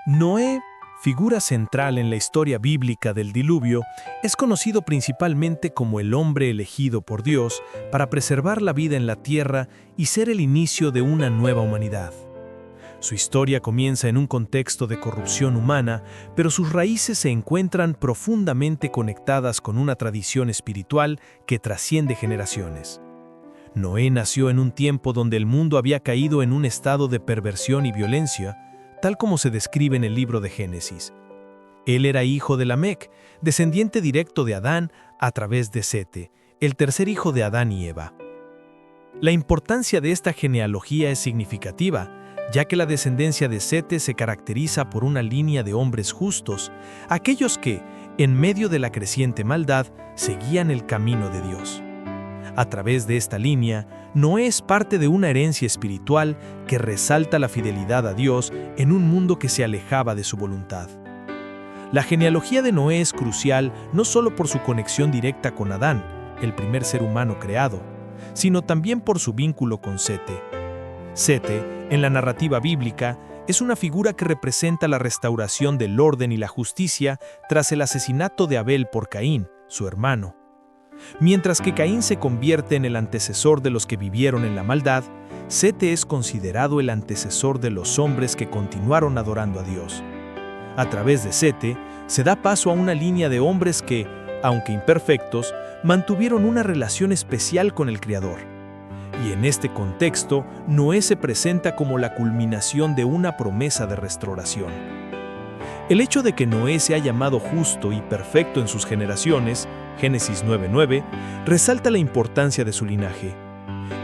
Noé, figura central en la historia bíblica del diluvio, es conocido principalmente como el hombre elegido por Dios para preservar la vida en la tierra y ser el inicio de una nueva humanidad. Su historia comienza en un contexto de corrupción humana, pero sus raíces se encuentran profundamente conectadas con una tradición espiritual que trasciende generaciones. Noé nació en un tiempo donde el mundo había caído en un estado de perversión y violencia, tal como se describe en el libro de Génesis. Él era hijo de Lamec, descendiente directo de Adán a través de Sete, el tercer hijo de Adán y Eva. La importancia de esta genealogía es significativa, ya que la descendencia de Sete se caracteriza por una línea de hombres justos, aquellos que, en medio de la creciente maldad, seguían el camino de Dios. A través de esta línea, Noé es parte de una herencia espiritual que resalta la fidelidad a Dios en un mundo que se alejaba de su voluntad. La genealogía de Noé es crucial no solo por su conexión directa con Adán, el primer ser humano creado, sino también por su vínculo con Sete. Sete, en la narrativa bíblica, es una figura que representa la restauración del orden y la justicia tras el asesinato de Abel por Caín, su hermano. Mientras que Caín se convierte en el antecesor de los que vivieron en la maldad, Sete es considerado el antecesor de los hombres que continuaron adorando a Dios. A través de Sete, se da paso a una línea de hombres que, aunque imperfectos, mantuvieron una relación especial con el Creador. Y en este contexto, Noé se presenta como la culminación de una promesa de restauración. El hecho de que Noé sea llamado justo y perfecto en sus generaciones, Génesis 9:9, resalta la importancia de su linaje.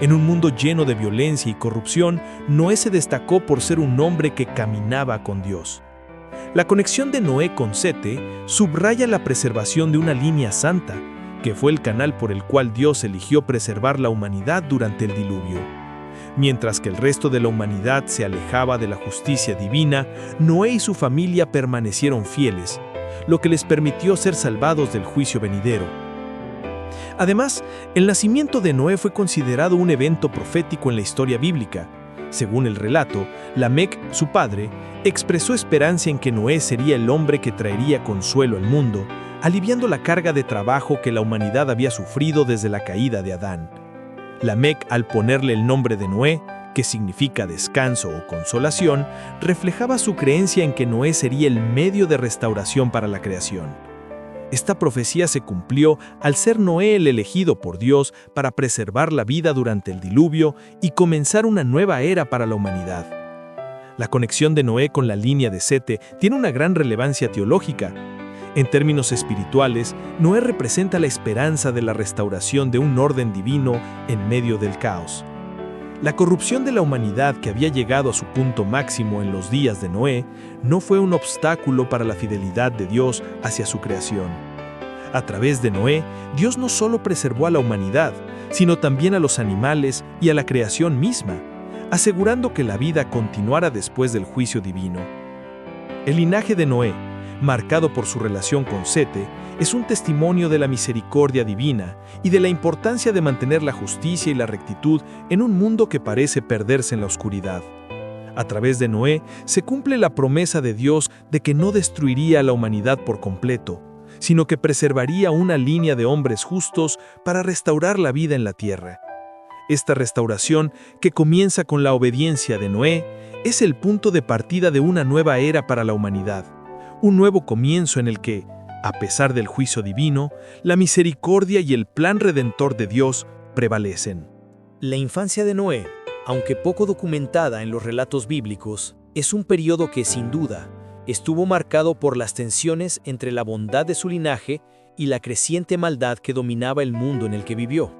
En un mundo lleno de violencia y corrupción, Noé se destacó por ser un hombre que caminaba con Dios. La conexión de Noé con Sete subraya la preservación de una línea santa, que fue el canal por el cual Dios eligió preservar la humanidad durante el diluvio. Mientras que el resto de la humanidad se alejaba de la justicia divina, Noé y su familia permanecieron fieles, lo que les permitió ser salvados del juicio venidero. Además, el nacimiento de Noé fue considerado un evento profético en la historia bíblica. Según el relato, Lamec, su padre, expresó esperanza en que Noé sería el hombre que traería consuelo al mundo, aliviando la carga de trabajo que la humanidad había sufrido desde la caída de Adán. Lamec, al ponerle el nombre de Noé, que significa descanso o consolación, reflejaba su creencia en que Noé sería el medio de restauración para la creación. Esta profecía se cumplió al ser Noé el elegido por Dios para preservar la vida durante el diluvio y comenzar una nueva era para la humanidad. La conexión de Noé con la línea de Sete tiene una gran relevancia teológica. En términos espirituales, Noé representa la esperanza de la restauración de un orden divino en medio del caos. La corrupción de la humanidad que había llegado a su punto máximo en los días de Noé no fue un obstáculo para la fidelidad de Dios hacia su creación. A través de Noé, Dios no solo preservó a la humanidad, sino también a los animales y a la creación misma, asegurando que la vida continuara después del juicio divino. El linaje de Noé, marcado por su relación con Sete, es un testimonio de la misericordia divina y de la importancia de mantener la justicia y la rectitud en un mundo que parece perderse en la oscuridad. A través de Noé se cumple la promesa de Dios de que no destruiría a la humanidad por completo, sino que preservaría una línea de hombres justos para restaurar la vida en la tierra. Esta restauración, que comienza con la obediencia de Noé, es el punto de partida de una nueva era para la humanidad. Un nuevo comienzo en el que, a pesar del juicio divino, la misericordia y el plan redentor de Dios prevalecen. La infancia de Noé, aunque poco documentada en los relatos bíblicos, es un periodo que, sin duda, estuvo marcado por las tensiones entre la bondad de su linaje y la creciente maldad que dominaba el mundo en el que vivió.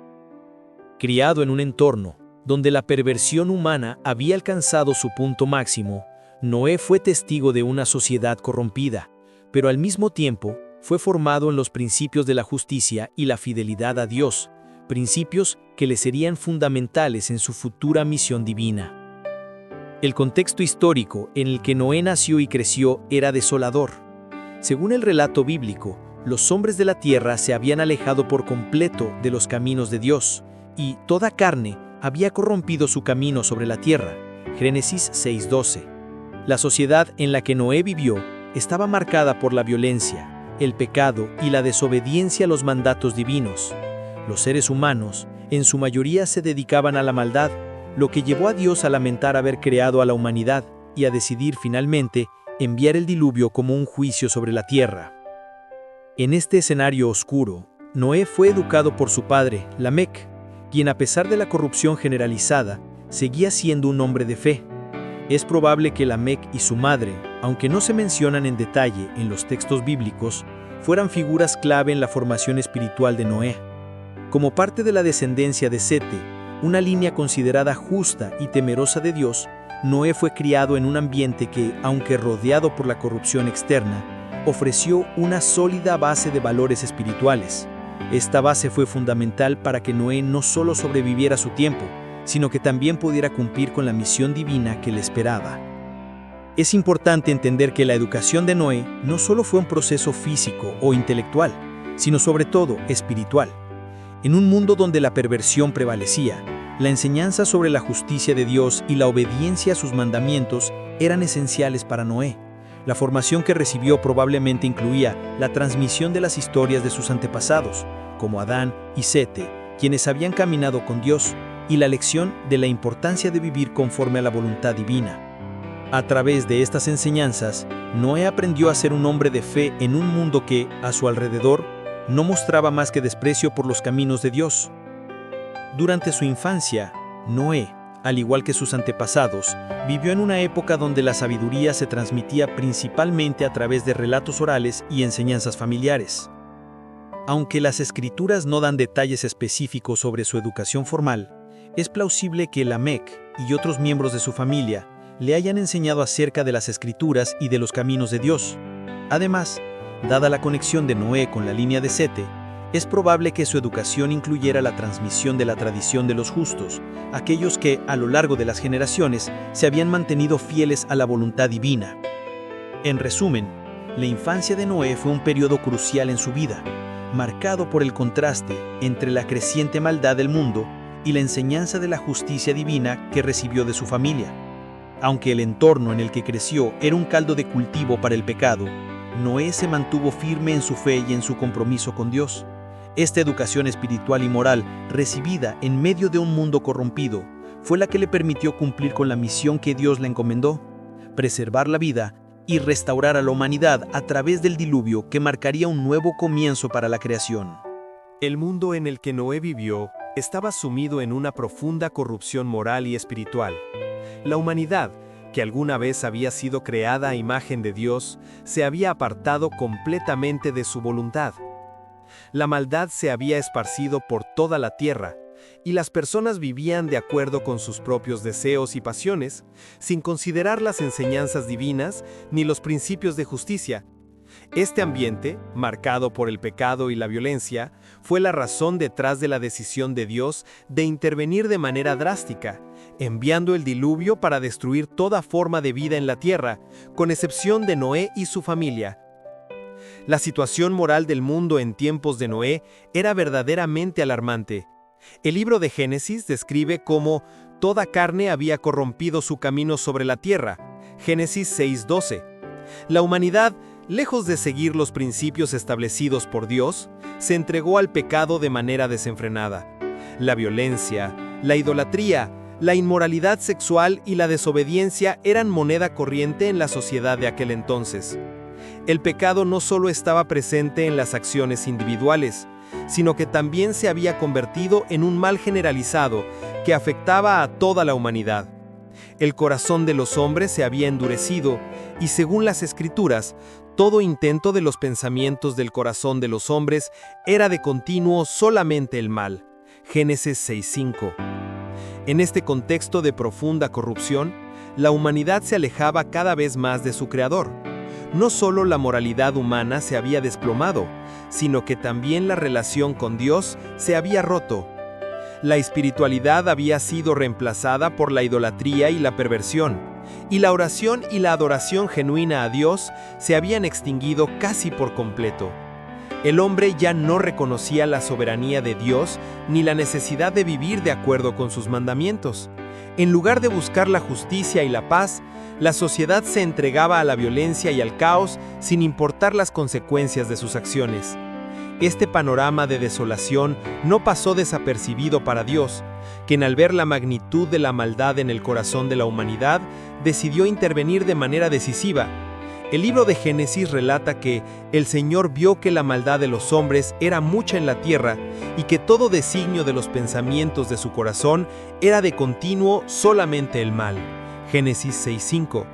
Criado en un entorno donde la perversión humana había alcanzado su punto máximo, Noé fue testigo de una sociedad corrompida, pero al mismo tiempo fue formado en los principios de la justicia y la fidelidad a Dios, principios que le serían fundamentales en su futura misión divina. El contexto histórico en el que Noé nació y creció era desolador. Según el relato bíblico, los hombres de la tierra se habían alejado por completo de los caminos de Dios, y toda carne había corrompido su camino sobre la tierra. Génesis 6:12. La sociedad en la que Noé vivió estaba marcada por la violencia, el pecado y la desobediencia a los mandatos divinos. Los seres humanos, en su mayoría, se dedicaban a la maldad, lo que llevó a Dios a lamentar haber creado a la humanidad y a decidir finalmente enviar el diluvio como un juicio sobre la tierra. En este escenario oscuro, Noé fue educado por su padre, Lamec, quien a pesar de la corrupción generalizada, seguía siendo un hombre de fe. Es probable que Lamec y su madre, aunque no se mencionan en detalle en los textos bíblicos, fueran figuras clave en la formación espiritual de Noé. Como parte de la descendencia de Sete, una línea considerada justa y temerosa de Dios, Noé fue criado en un ambiente que, aunque rodeado por la corrupción externa, ofreció una sólida base de valores espirituales. Esta base fue fundamental para que Noé no solo sobreviviera a su tiempo, sino que también pudiera cumplir con la misión divina que le esperaba. Es importante entender que la educación de Noé no solo fue un proceso físico o intelectual, sino sobre todo espiritual. En un mundo donde la perversión prevalecía, la enseñanza sobre la justicia de Dios y la obediencia a sus mandamientos eran esenciales para Noé. La formación que recibió probablemente incluía la transmisión de las historias de sus antepasados, como Adán y Sete, quienes habían caminado con Dios, y la lección de la importancia de vivir conforme a la voluntad divina. A través de estas enseñanzas, Noé aprendió a ser un hombre de fe en un mundo que, a su alrededor, no mostraba más que desprecio por los caminos de Dios. Durante su infancia, Noé, al igual que sus antepasados, vivió en una época donde la sabiduría se transmitía principalmente a través de relatos orales y enseñanzas familiares. Aunque las escrituras no dan detalles específicos sobre su educación formal, es plausible que Lamec y otros miembros de su familia le hayan enseñado acerca de las escrituras y de los caminos de Dios. Además, dada la conexión de Noé con la línea de Sete, es probable que su educación incluyera la transmisión de la tradición de los justos, aquellos que, a lo largo de las generaciones, se habían mantenido fieles a la voluntad divina. En resumen, la infancia de Noé fue un periodo crucial en su vida, marcado por el contraste entre la creciente maldad del mundo y la enseñanza de la justicia divina que recibió de su familia. Aunque el entorno en el que creció era un caldo de cultivo para el pecado, Noé se mantuvo firme en su fe y en su compromiso con Dios. Esta educación espiritual y moral, recibida en medio de un mundo corrompido, fue la que le permitió cumplir con la misión que Dios le encomendó: preservar la vida y restaurar a la humanidad a través del diluvio que marcaría un nuevo comienzo para la creación. El mundo en el que Noé vivió estaba sumido en una profunda corrupción moral y espiritual. La humanidad, que alguna vez había sido creada a imagen de Dios, se había apartado completamente de su voluntad. La maldad se había esparcido por toda la tierra, y las personas vivían de acuerdo con sus propios deseos y pasiones, sin considerar las enseñanzas divinas ni los principios de justicia. Este ambiente, marcado por el pecado y la violencia, fue la razón detrás de la decisión de Dios de intervenir de manera drástica, enviando el diluvio para destruir toda forma de vida en la tierra, con excepción de Noé y su familia. La situación moral del mundo en tiempos de Noé era verdaderamente alarmante. El libro de Génesis describe cómo toda carne había corrompido su camino sobre la tierra. Génesis 6:12. La humanidad, lejos de seguir los principios establecidos por Dios, se entregó al pecado de manera desenfrenada. La violencia, la idolatría, la inmoralidad sexual y la desobediencia eran moneda corriente en la sociedad de aquel entonces. El pecado no solo estaba presente en las acciones individuales, sino que también se había convertido en un mal generalizado que afectaba a toda la humanidad. El corazón de los hombres se había endurecido y, según las Escrituras, todo intento de los pensamientos del corazón de los hombres era de continuo solamente el mal. Génesis 6:5. En este contexto de profunda corrupción, la humanidad se alejaba cada vez más de su Creador. No solo la moralidad humana se había desplomado, sino que también la relación con Dios se había roto. La espiritualidad había sido reemplazada por la idolatría y la perversión, y la oración y la adoración genuina a Dios se habían extinguido casi por completo. El hombre ya no reconocía la soberanía de Dios ni la necesidad de vivir de acuerdo con sus mandamientos. En lugar de buscar la justicia y la paz, la sociedad se entregaba a la violencia y al caos sin importar las consecuencias de sus acciones. Este panorama de desolación no pasó desapercibido para Dios, quien al ver la magnitud de la maldad en el corazón de la humanidad, decidió intervenir de manera decisiva. El libro de Génesis relata que el Señor vio que la maldad de los hombres era mucha en la tierra y que todo designio de los pensamientos de su corazón era de continuo solamente el mal. Génesis 6:5.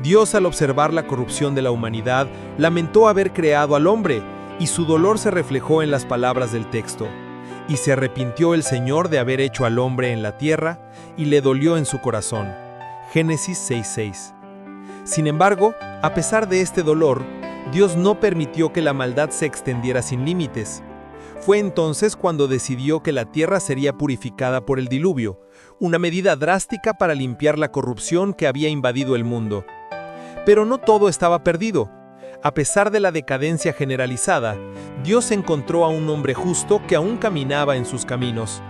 Dios, al observar la corrupción de la humanidad, lamentó haber creado al hombre, y su dolor se reflejó en las palabras del texto. Y se arrepintió el Señor de haber hecho al hombre en la tierra, y le dolió en su corazón. Génesis 6:6. Sin embargo, a pesar de este dolor, Dios no permitió que la maldad se extendiera sin límites. Fue entonces cuando decidió que la tierra sería purificada por el diluvio, una medida drástica para limpiar la corrupción que había invadido el mundo. Pero no todo estaba perdido. A pesar de la decadencia generalizada, Dios encontró a un hombre justo que aún caminaba en sus caminos.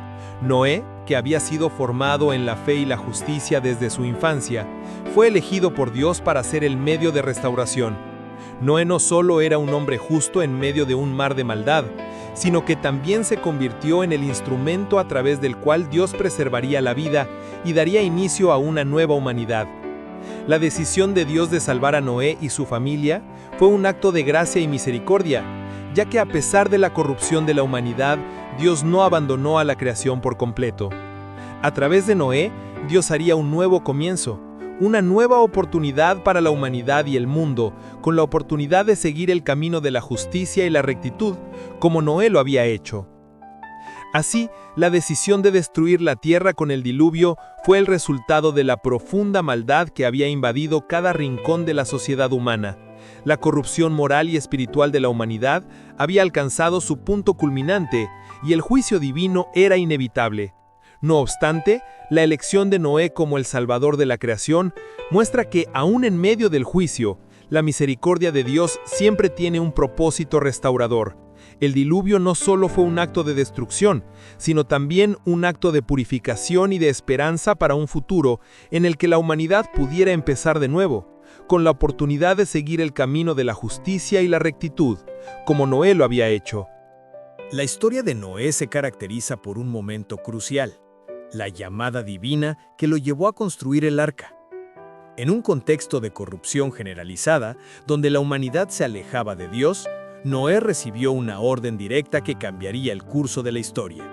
Noé, que había sido formado en la fe y la justicia desde su infancia, fue elegido por Dios para ser el medio de restauración. Noé no solo era un hombre justo en medio de un mar de maldad, sino que también se convirtió en el instrumento a través del cual Dios preservaría la vida y daría inicio a una nueva humanidad. La decisión de Dios de salvar a Noé y su familia fue un acto de gracia y misericordia, ya que a pesar de la corrupción de la humanidad, Dios no abandonó a la creación por completo. A través de Noé, Dios haría un nuevo comienzo, una nueva oportunidad para la humanidad y el mundo, con la oportunidad de seguir el camino de la justicia y la rectitud, como Noé lo había hecho. Así, la decisión de destruir la tierra con el diluvio fue el resultado de la profunda maldad que había invadido cada rincón de la sociedad humana. La corrupción moral y espiritual de la humanidad había alcanzado su punto culminante y el juicio divino era inevitable. No obstante, la elección de Noé como el salvador de la creación muestra que, aún en medio del juicio, la misericordia de Dios siempre tiene un propósito restaurador. El diluvio no solo fue un acto de destrucción, sino también un acto de purificación y de esperanza para un futuro en el que la humanidad pudiera empezar de nuevo, con la oportunidad de seguir el camino de la justicia y la rectitud, como Noé lo había hecho. La historia de Noé se caracteriza por un momento crucial, la llamada divina que lo llevó a construir el arca. En un contexto de corrupción generalizada, donde la humanidad se alejaba de Dios, Noé recibió una orden directa que cambiaría el curso de la historia.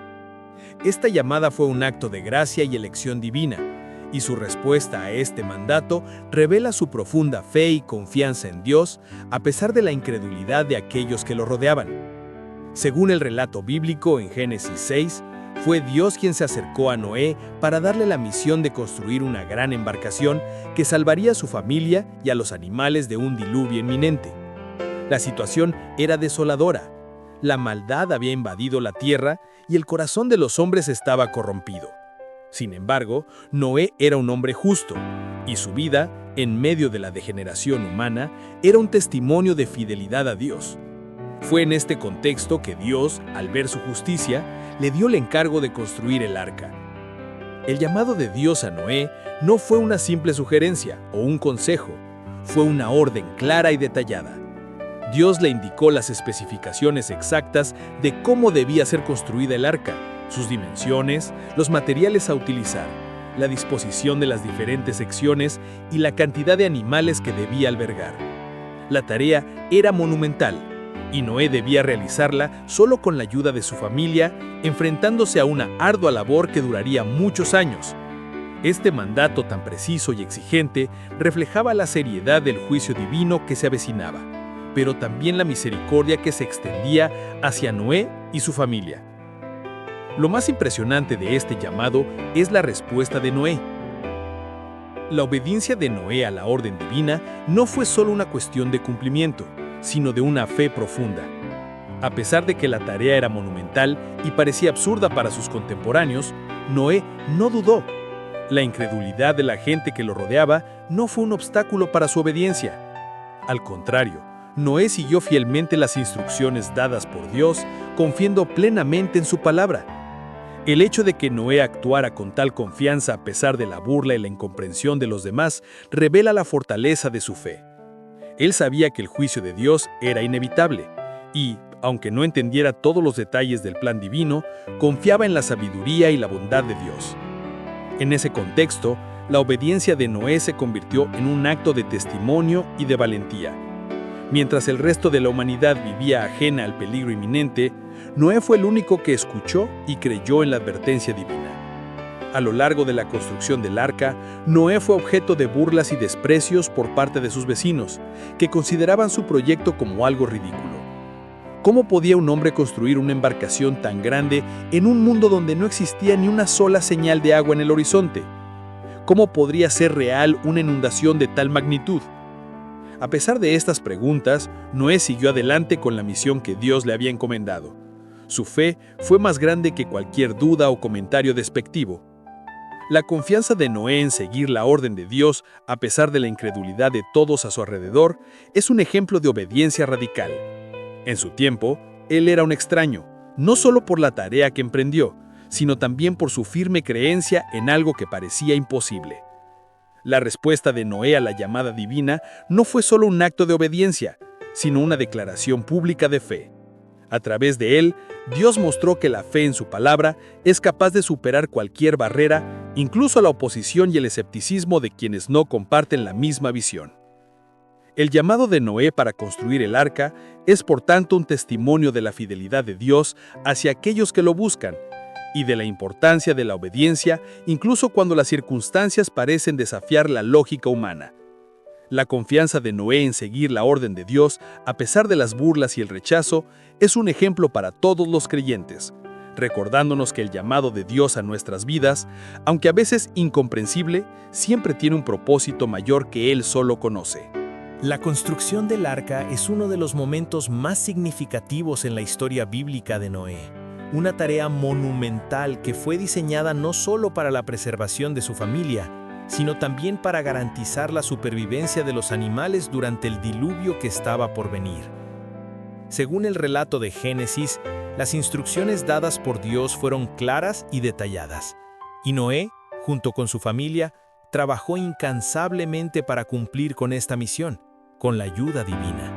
Esta llamada fue un acto de gracia y elección divina, y su respuesta a este mandato revela su profunda fe y confianza en Dios, a pesar de la incredulidad de aquellos que lo rodeaban. Según el relato bíblico en Génesis 6, fue Dios quien se acercó a Noé para darle la misión de construir una gran embarcación que salvaría a su familia y a los animales de un diluvio inminente. La situación era desoladora. La maldad había invadido la tierra y el corazón de los hombres estaba corrompido. Sin embargo, Noé era un hombre justo, y su vida, en medio de la degeneración humana, era un testimonio de fidelidad a Dios. Fue en este contexto que Dios, al ver su justicia, le dio el encargo de construir el arca. El llamado de Dios a Noé no fue una simple sugerencia o un consejo, fue una orden clara y detallada. Dios le indicó las especificaciones exactas de cómo debía ser construida el arca, sus dimensiones, los materiales a utilizar, la disposición de las diferentes secciones y la cantidad de animales que debía albergar. La tarea era monumental, y Noé debía realizarla solo con la ayuda de su familia, enfrentándose a una ardua labor que duraría muchos años. Este mandato tan preciso y exigente reflejaba la seriedad del juicio divino que se avecinaba, pero también la misericordia que se extendía hacia Noé y su familia. Lo más impresionante de este llamado es la respuesta de Noé. La obediencia de Noé a la orden divina no fue solo una cuestión de cumplimiento, sino de una fe profunda. A pesar de que la tarea era monumental y parecía absurda para sus contemporáneos, Noé no dudó. La incredulidad de la gente que lo rodeaba no fue un obstáculo para su obediencia. Al contrario, Noé siguió fielmente las instrucciones dadas por Dios, confiando plenamente en su palabra. El hecho de que Noé actuara con tal confianza a pesar de la burla y la incomprensión de los demás revela la fortaleza de su fe. Él sabía que el juicio de Dios era inevitable y, aunque no entendiera todos los detalles del plan divino, confiaba en la sabiduría y la bondad de Dios. En ese contexto, la obediencia de Noé se convirtió en un acto de testimonio y de valentía. Mientras el resto de la humanidad vivía ajena al peligro inminente, Noé fue el único que escuchó y creyó en la advertencia divina. A lo largo de la construcción del arca, Noé fue objeto de burlas y desprecios por parte de sus vecinos, que consideraban su proyecto como algo ridículo. ¿Cómo podía un hombre construir una embarcación tan grande en un mundo donde no existía ni una sola señal de agua en el horizonte? ¿Cómo podría ser real una inundación de tal magnitud? A pesar de estas preguntas, Noé siguió adelante con la misión que Dios le había encomendado. Su fe fue más grande que cualquier duda o comentario despectivo. La confianza de Noé en seguir la orden de Dios, a pesar de la incredulidad de todos a su alrededor, es un ejemplo de obediencia radical. En su tiempo, él era un extraño, no solo por la tarea que emprendió, sino también por su firme creencia en algo que parecía imposible. La respuesta de Noé a la llamada divina no fue solo un acto de obediencia, sino una declaración pública de fe. A través de él, Dios mostró que la fe en su palabra es capaz de superar cualquier barrera, incluso la oposición y el escepticismo de quienes no comparten la misma visión. El llamado de Noé para construir el arca es por tanto un testimonio de la fidelidad de Dios hacia aquellos que lo buscan, y de la importancia de la obediencia incluso cuando las circunstancias parecen desafiar la lógica humana. La confianza de Noé en seguir la orden de Dios, a pesar de las burlas y el rechazo, es un ejemplo para todos los creyentes, recordándonos que el llamado de Dios a nuestras vidas, aunque a veces incomprensible, siempre tiene un propósito mayor que Él solo conoce. La construcción del arca es uno de los momentos más significativos en la historia bíblica de Noé. Una tarea monumental que fue diseñada no solo para la preservación de su familia, sino también para garantizar la supervivencia de los animales durante el diluvio que estaba por venir. Según el relato de Génesis, las instrucciones dadas por Dios fueron claras y detalladas, y Noé, junto con su familia, trabajó incansablemente para cumplir con esta misión, con la ayuda divina.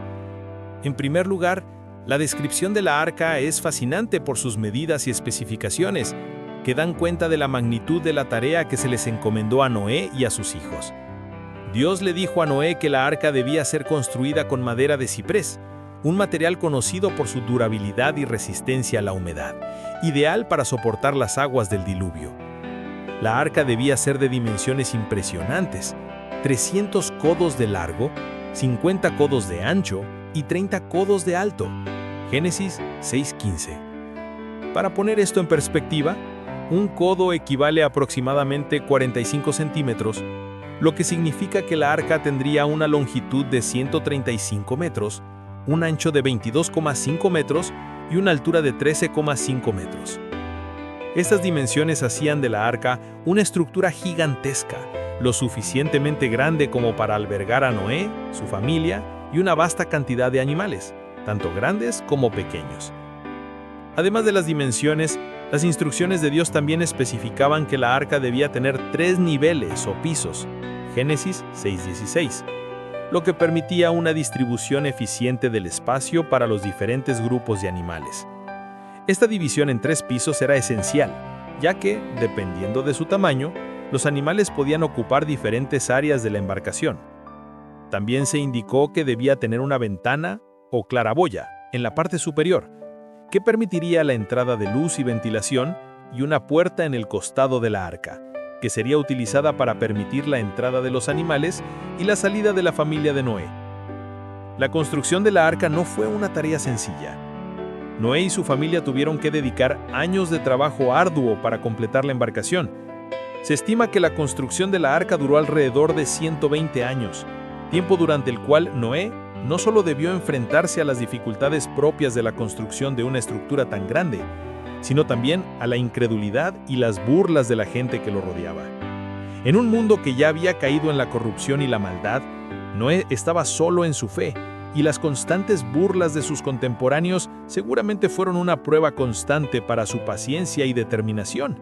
En primer lugar, la descripción de la arca es fascinante por sus medidas y especificaciones, que dan cuenta de la magnitud de la tarea que se les encomendó a Noé y a sus hijos. Dios le dijo a Noé que la arca debía ser construida con madera de ciprés, un material conocido por su durabilidad y resistencia a la humedad, ideal para soportar las aguas del diluvio. La arca debía ser de dimensiones impresionantes, 300 codos de largo, 50 codos de ancho y 30 codos de alto. Génesis 6:15. Para poner esto en perspectiva, un codo equivale a aproximadamente 45 centímetros, lo que significa que la arca tendría una longitud de 135 metros, un ancho de 22,5 metros y una altura de 13,5 metros. Estas dimensiones hacían de la arca una estructura gigantesca, lo suficientemente grande como para albergar a Noé, su familia y una vasta cantidad de animales, tanto grandes como pequeños. Además de las dimensiones, las instrucciones de Dios también especificaban que la arca debía tener 3 niveles o pisos, Génesis 6:16, lo que permitía una distribución eficiente del espacio para los diferentes grupos de animales. Esta división en 3 pisos era esencial, ya que, dependiendo de su tamaño, los animales podían ocupar diferentes áreas de la embarcación. También se indicó que debía tener una ventana o claraboya en la parte superior, que permitiría la entrada de luz y ventilación, y una puerta en el costado de la arca, que sería utilizada para permitir la entrada de los animales y la salida de la familia de Noé. La construcción de la arca no fue una tarea sencilla. Noé y su familia tuvieron que dedicar años de trabajo arduo para completar la embarcación. Se estima que la construcción de la arca duró alrededor de 120 años, tiempo durante el cual Noé no solo debió enfrentarse a las dificultades propias de la construcción de una estructura tan grande, sino también a la incredulidad y las burlas de la gente que lo rodeaba. En un mundo que ya había caído en la corrupción y la maldad, Noé estaba solo en su fe y las constantes burlas de sus contemporáneos seguramente fueron una prueba constante para su paciencia y determinación.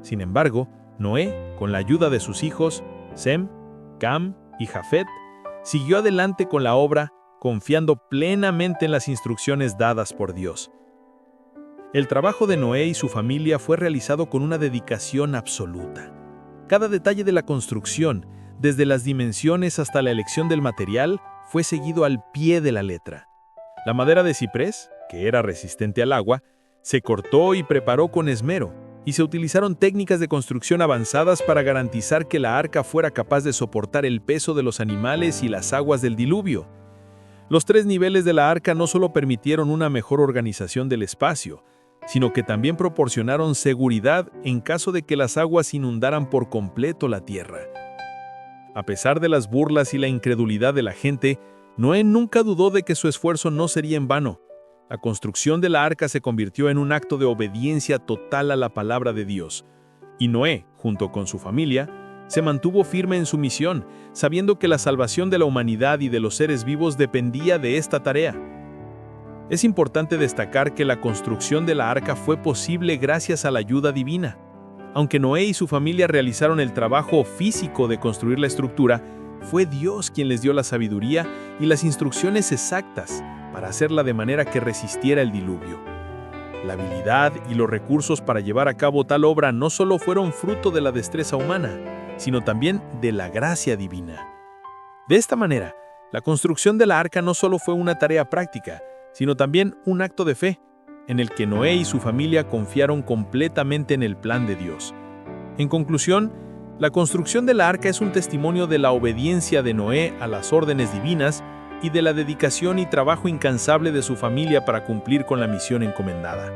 Sin embargo, Noé, con la ayuda de sus hijos, Sem, Cam y Jafet, siguió adelante con la obra, confiando plenamente en las instrucciones dadas por Dios. El trabajo de Noé y su familia fue realizado con una dedicación absoluta. Cada detalle de la construcción, desde las dimensiones hasta la elección del material, fue seguido al pie de la letra. La madera de ciprés, que era resistente al agua, se cortó y preparó con esmero, y se utilizaron técnicas de construcción avanzadas para garantizar que la arca fuera capaz de soportar el peso de los animales y las aguas del diluvio. Los 3 niveles de la arca no solo permitieron una mejor organización del espacio, sino que también proporcionaron seguridad en caso de que las aguas inundaran por completo la tierra. A pesar de las burlas y la incredulidad de la gente, Noé nunca dudó de que su esfuerzo no sería en vano. La construcción de la arca se convirtió en un acto de obediencia total a la palabra de Dios, y Noé, junto con su familia, se mantuvo firme en su misión, sabiendo que la salvación de la humanidad y de los seres vivos dependía de esta tarea. Es importante destacar que la construcción de la arca fue posible gracias a la ayuda divina. Aunque Noé y su familia realizaron el trabajo físico de construir la estructura, fue Dios quien les dio la sabiduría y las instrucciones exactas para hacerla de manera que resistiera el diluvio. La habilidad y los recursos para llevar a cabo tal obra no solo fueron fruto de la destreza humana, sino también de la gracia divina. De esta manera, la construcción de la arca no solo fue una tarea práctica, sino también un acto de fe, en el que Noé y su familia confiaron completamente en el plan de Dios. En conclusión, la construcción de la arca es un testimonio de la obediencia de Noé a las órdenes divinas y de la dedicación y trabajo incansable de su familia para cumplir con la misión encomendada.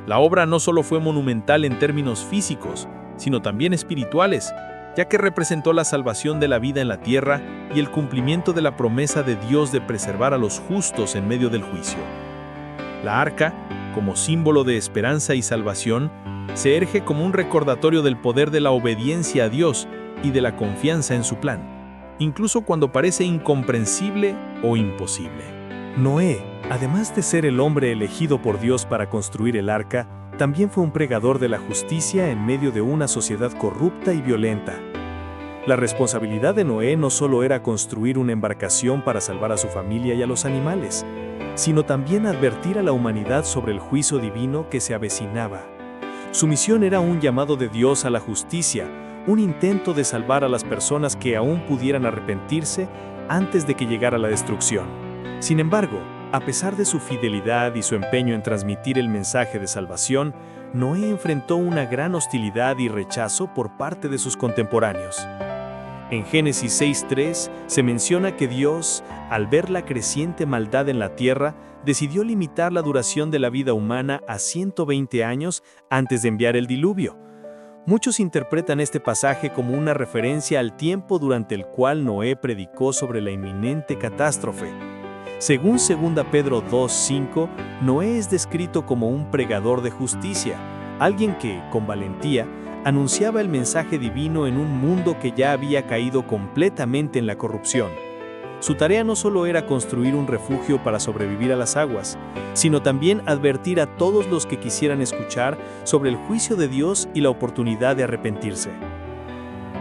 La obra no solo fue monumental en términos físicos, sino también espirituales, ya que representó la salvación de la vida en la tierra y el cumplimiento de la promesa de Dios de preservar a los justos en medio del juicio. La arca, como símbolo de esperanza y salvación, se erige como un recordatorio del poder de la obediencia a Dios y de la confianza en su plan, incluso cuando parece incomprensible o imposible. Noé, además de ser el hombre elegido por Dios para construir el arca, también fue un pregador de la justicia en medio de una sociedad corrupta y violenta. La responsabilidad de Noé no solo era construir una embarcación para salvar a su familia y a los animales, sino también advertir a la humanidad sobre el juicio divino que se avecinaba. Su misión era un llamado de Dios a la justicia, un intento de salvar a las personas que aún pudieran arrepentirse antes de que llegara la destrucción. Sin embargo, a pesar de su fidelidad y su empeño en transmitir el mensaje de salvación, Noé enfrentó una gran hostilidad y rechazo por parte de sus contemporáneos. En Génesis 6:3 se menciona que Dios, al ver la creciente maldad en la tierra, decidió limitar la duración de la vida humana a 120 años antes de enviar el diluvio. Muchos interpretan este pasaje como una referencia al tiempo durante el cual Noé predicó sobre la inminente catástrofe. Según 2 Pedro 2:5, Noé es descrito como un pregador de justicia, alguien que, con valentía, anunciaba el mensaje divino en un mundo que ya había caído completamente en la corrupción. Su tarea no solo era construir un refugio para sobrevivir a las aguas, sino también advertir a todos los que quisieran escuchar sobre el juicio de Dios y la oportunidad de arrepentirse.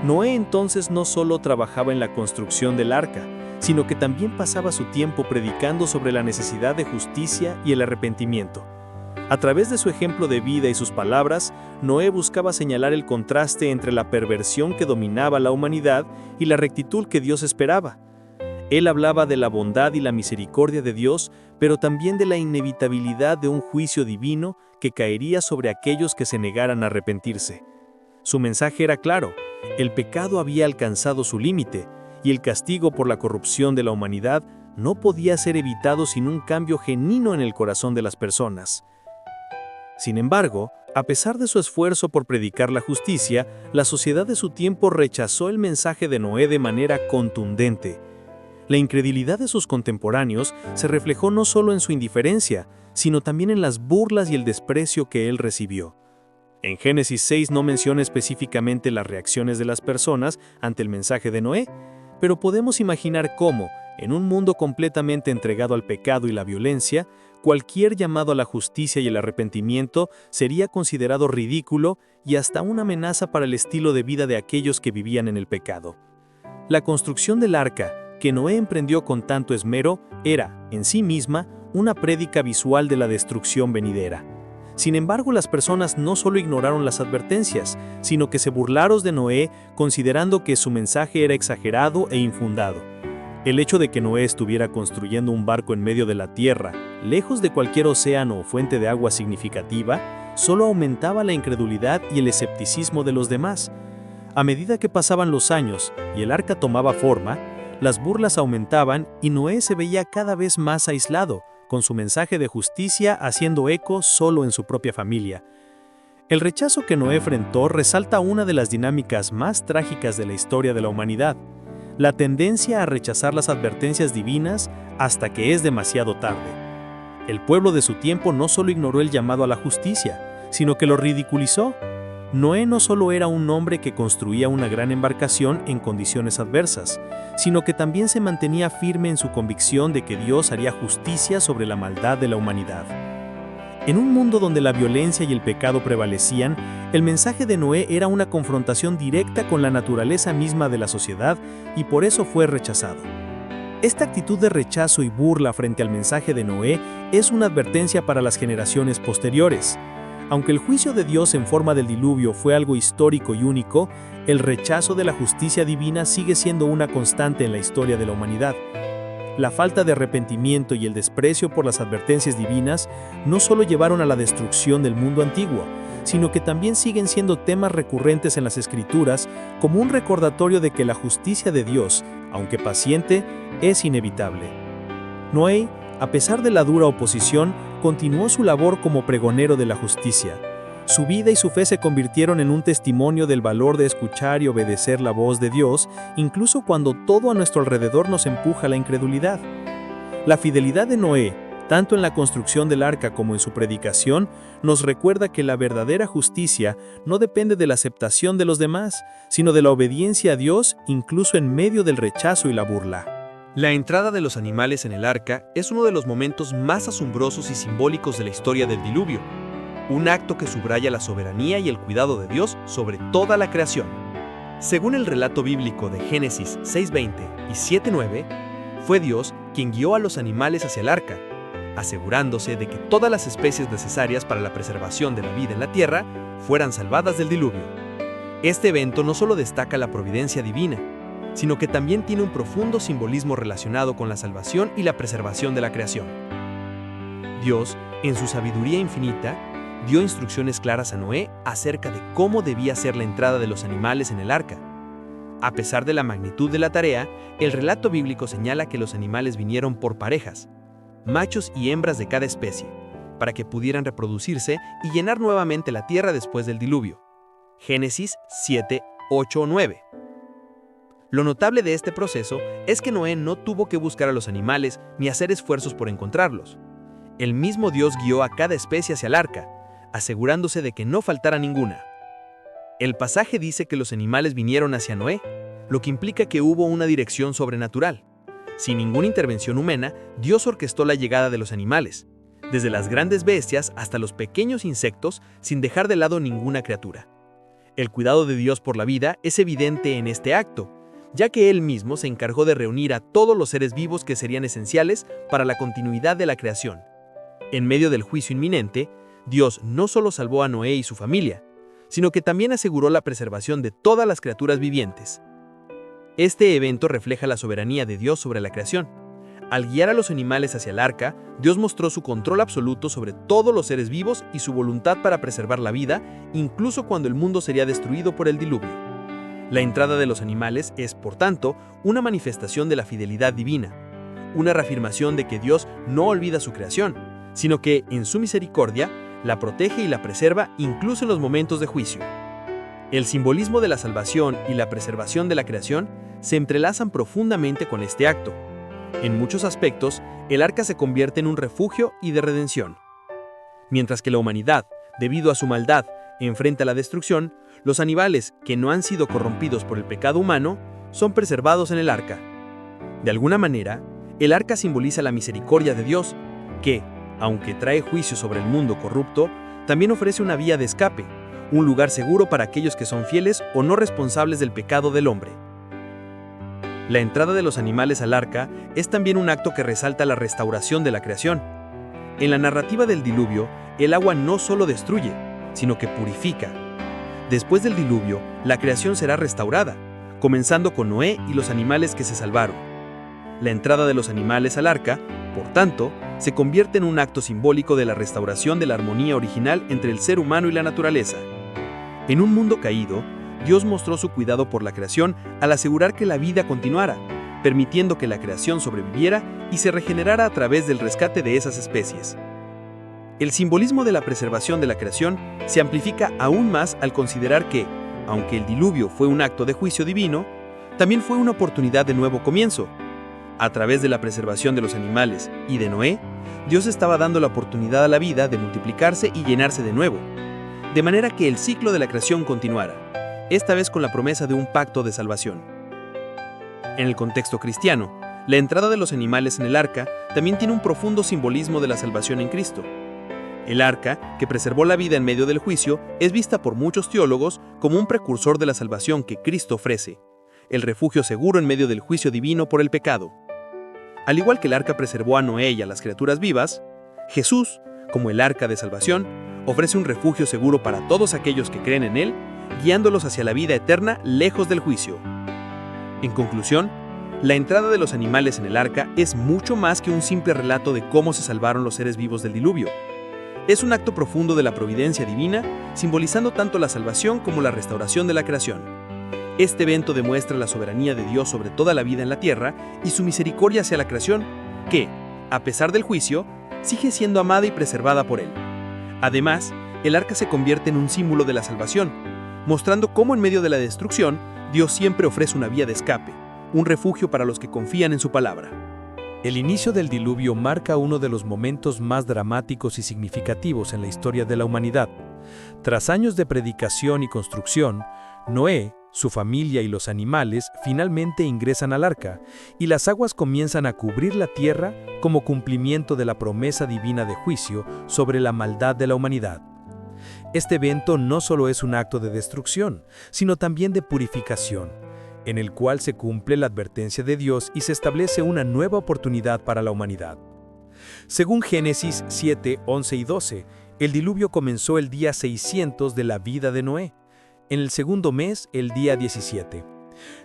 Noé entonces no solo trabajaba en la construcción del arca, sino que también pasaba su tiempo predicando sobre la necesidad de justicia y el arrepentimiento. A través de su ejemplo de vida y sus palabras, Noé buscaba señalar el contraste entre la perversión que dominaba la humanidad y la rectitud que Dios esperaba. Él hablaba de la bondad y la misericordia de Dios, pero también de la inevitabilidad de un juicio divino que caería sobre aquellos que se negaran a arrepentirse. Su mensaje era claro: el pecado había alcanzado su límite, y el castigo por la corrupción de la humanidad no podía ser evitado sin un cambio genuino en el corazón de las personas. Sin embargo, a pesar de su esfuerzo por predicar la justicia, la sociedad de su tiempo rechazó el mensaje de Noé de manera contundente. La incredulidad de sus contemporáneos se reflejó no solo en su indiferencia, sino también en las burlas y el desprecio que él recibió. En Génesis 6 no menciona específicamente las reacciones de las personas ante el mensaje de Noé, pero podemos imaginar cómo, En un mundo completamente entregado al pecado y la violencia, cualquier llamado a la justicia y el arrepentimiento sería considerado ridículo y hasta una amenaza para el estilo de vida de aquellos que vivían en el pecado. La construcción del arca, que Noé emprendió con tanto esmero, era, en sí misma, una prédica visual de la destrucción venidera. Sin embargo, las personas no solo ignoraron las advertencias, sino que se burlaron de Noé considerando que su mensaje era exagerado e infundado. El hecho de que Noé estuviera construyendo un barco en medio de la tierra, lejos de cualquier océano o fuente de agua significativa, solo aumentaba la incredulidad y el escepticismo de los demás. A medida que pasaban los años y el arca tomaba forma, las burlas aumentaban y Noé se veía cada vez más aislado, con su mensaje de justicia haciendo eco solo en su propia familia. El rechazo que Noé enfrentó resalta una de las dinámicas más trágicas de la historia de la humanidad: la tendencia a rechazar las advertencias divinas hasta que es demasiado tarde. El pueblo de su tiempo no solo ignoró el llamado a la justicia, sino que lo ridiculizó. Noé no solo era un hombre que construía una gran embarcación en condiciones adversas, sino que también se mantenía firme en su convicción de que Dios haría justicia sobre la maldad de la humanidad. En un mundo donde la violencia y el pecado prevalecían, el mensaje de Noé era una confrontación directa con la naturaleza misma de la sociedad y por eso fue rechazado. Esta actitud de rechazo y burla frente al mensaje de Noé es una advertencia para las generaciones posteriores. Aunque el juicio de Dios en forma del diluvio fue algo histórico y único, el rechazo de la justicia divina sigue siendo una constante en la historia de la humanidad. La falta de arrepentimiento y el desprecio por las advertencias divinas no solo llevaron a la destrucción del mundo antiguo, sino que también siguen siendo temas recurrentes en las Escrituras como un recordatorio de que la justicia de Dios, aunque paciente, es inevitable. Noé, a pesar de la dura oposición, continuó su labor como pregonero de la justicia. Su vida y su fe se convirtieron en un testimonio del valor de escuchar y obedecer la voz de Dios, incluso cuando todo a nuestro alrededor nos empuja a la incredulidad. La fidelidad de Noé, tanto en la construcción del arca como en su predicación, nos recuerda que la verdadera justicia no depende de la aceptación de los demás, sino de la obediencia a Dios, incluso en medio del rechazo y la burla. La entrada de los animales en el arca es uno de los momentos más asombrosos y simbólicos de la historia del diluvio, un acto que subraya la soberanía y el cuidado de Dios sobre toda la creación. Según el relato bíblico de Génesis 6:20 y 7:9, fue Dios quien guió a los animales hacia el arca, asegurándose de que todas las especies necesarias para la preservación de la vida en la tierra fueran salvadas del diluvio. Este evento no solo destaca la providencia divina, sino que también tiene un profundo simbolismo relacionado con la salvación y la preservación de la creación. Dios, en su sabiduría infinita, dio instrucciones claras a Noé acerca de cómo debía ser la entrada de los animales en el arca. A pesar de la magnitud de la tarea, el relato bíblico señala que los animales vinieron por parejas, machos y hembras de cada especie, para que pudieran reproducirse y llenar nuevamente la tierra después del diluvio. Génesis 7, 8 o 9. Lo notable de este proceso es que Noé no tuvo que buscar a los animales ni hacer esfuerzos por encontrarlos. El mismo Dios guió a cada especie hacia el arca, asegurándose de que no faltara ninguna. El pasaje dice que los animales vinieron hacia Noé, lo que implica que hubo una dirección sobrenatural. Sin ninguna intervención humana, Dios orquestó la llegada de los animales, desde las grandes bestias hasta los pequeños insectos, sin dejar de lado ninguna criatura. El cuidado de Dios por la vida es evidente en este acto, ya que Él mismo se encargó de reunir a todos los seres vivos que serían esenciales para la continuidad de la creación. En medio del juicio inminente, Dios no solo salvó a Noé y su familia, sino que también aseguró la preservación de todas las criaturas vivientes. Este evento refleja la soberanía de Dios sobre la creación. Al guiar a los animales hacia el arca, Dios mostró su control absoluto sobre todos los seres vivos y su voluntad para preservar la vida, incluso cuando el mundo sería destruido por el diluvio. La entrada de los animales es, por tanto, una manifestación de la fidelidad divina, una reafirmación de que Dios no olvida su creación, sino que, en su misericordia, la protege y la preserva incluso en los momentos de juicio. El simbolismo de la salvación y la preservación de la creación se entrelazan profundamente con este acto. En muchos aspectos, el arca se convierte en un refugio y de redención. Mientras que la humanidad, debido a su maldad, enfrenta la destrucción, los animales, que no han sido corrompidos por el pecado humano, son preservados en el arca. De alguna manera, el arca simboliza la misericordia de Dios, que, aunque trae juicio sobre el mundo corrupto, también ofrece una vía de escape, un lugar seguro para aquellos que son fieles o no responsables del pecado del hombre. La entrada de los animales al arca es también un acto que resalta la restauración de la creación. En la narrativa del diluvio, el agua no solo destruye, sino que purifica. Después del diluvio, la creación será restaurada, comenzando con Noé y los animales que se salvaron. La entrada de los animales al arca, por tanto, se convierte en un acto simbólico de la restauración de la armonía original entre el ser humano y la naturaleza. En un mundo caído, Dios mostró su cuidado por la creación al asegurar que la vida continuara, permitiendo que la creación sobreviviera y se regenerara a través del rescate de esas especies. El simbolismo de la preservación de la creación se amplifica aún más al considerar que, aunque el diluvio fue un acto de juicio divino, también fue una oportunidad de nuevo comienzo. A través de la preservación de los animales y de Noé, Dios estaba dando la oportunidad a la vida de multiplicarse y llenarse de nuevo, de manera que el ciclo de la creación continuara, esta vez con la promesa de un pacto de salvación. En el contexto cristiano, la entrada de los animales en el arca también tiene un profundo simbolismo de la salvación en Cristo. El arca, que preservó la vida en medio del juicio, es vista por muchos teólogos como un precursor de la salvación que Cristo ofrece, el refugio seguro en medio del juicio divino por el pecado. Al igual que el arca preservó a Noé y a las criaturas vivas, Jesús, como el arca de salvación, ofrece un refugio seguro para todos aquellos que creen en Él, guiándolos hacia la vida eterna lejos del juicio. En conclusión, la entrada de los animales en el arca es mucho más que un simple relato de cómo se salvaron los seres vivos del diluvio. Es un acto profundo de la providencia divina, simbolizando tanto la salvación como la restauración de la creación. Este evento demuestra la soberanía de Dios sobre toda la vida en la tierra y su misericordia hacia la creación, que, a pesar del juicio, sigue siendo amada y preservada por Él. Además, el arca se convierte en un símbolo de la salvación, mostrando cómo en medio de la destrucción, Dios siempre ofrece una vía de escape, un refugio para los que confían en su palabra. El inicio del diluvio marca uno de los momentos más dramáticos y significativos en la historia de la humanidad. Tras años de predicación y construcción, Noé, su familia y los animales finalmente ingresan al arca, y las aguas comienzan a cubrir la tierra como cumplimiento de la promesa divina de juicio sobre la maldad de la humanidad. Este evento no solo es un acto de destrucción, sino también de purificación, en el cual se cumple la advertencia de Dios y se establece una nueva oportunidad para la humanidad. Según Génesis 7, 11 y 12, el diluvio comenzó el día 600 de la vida de Noé, en el segundo mes, el día 17.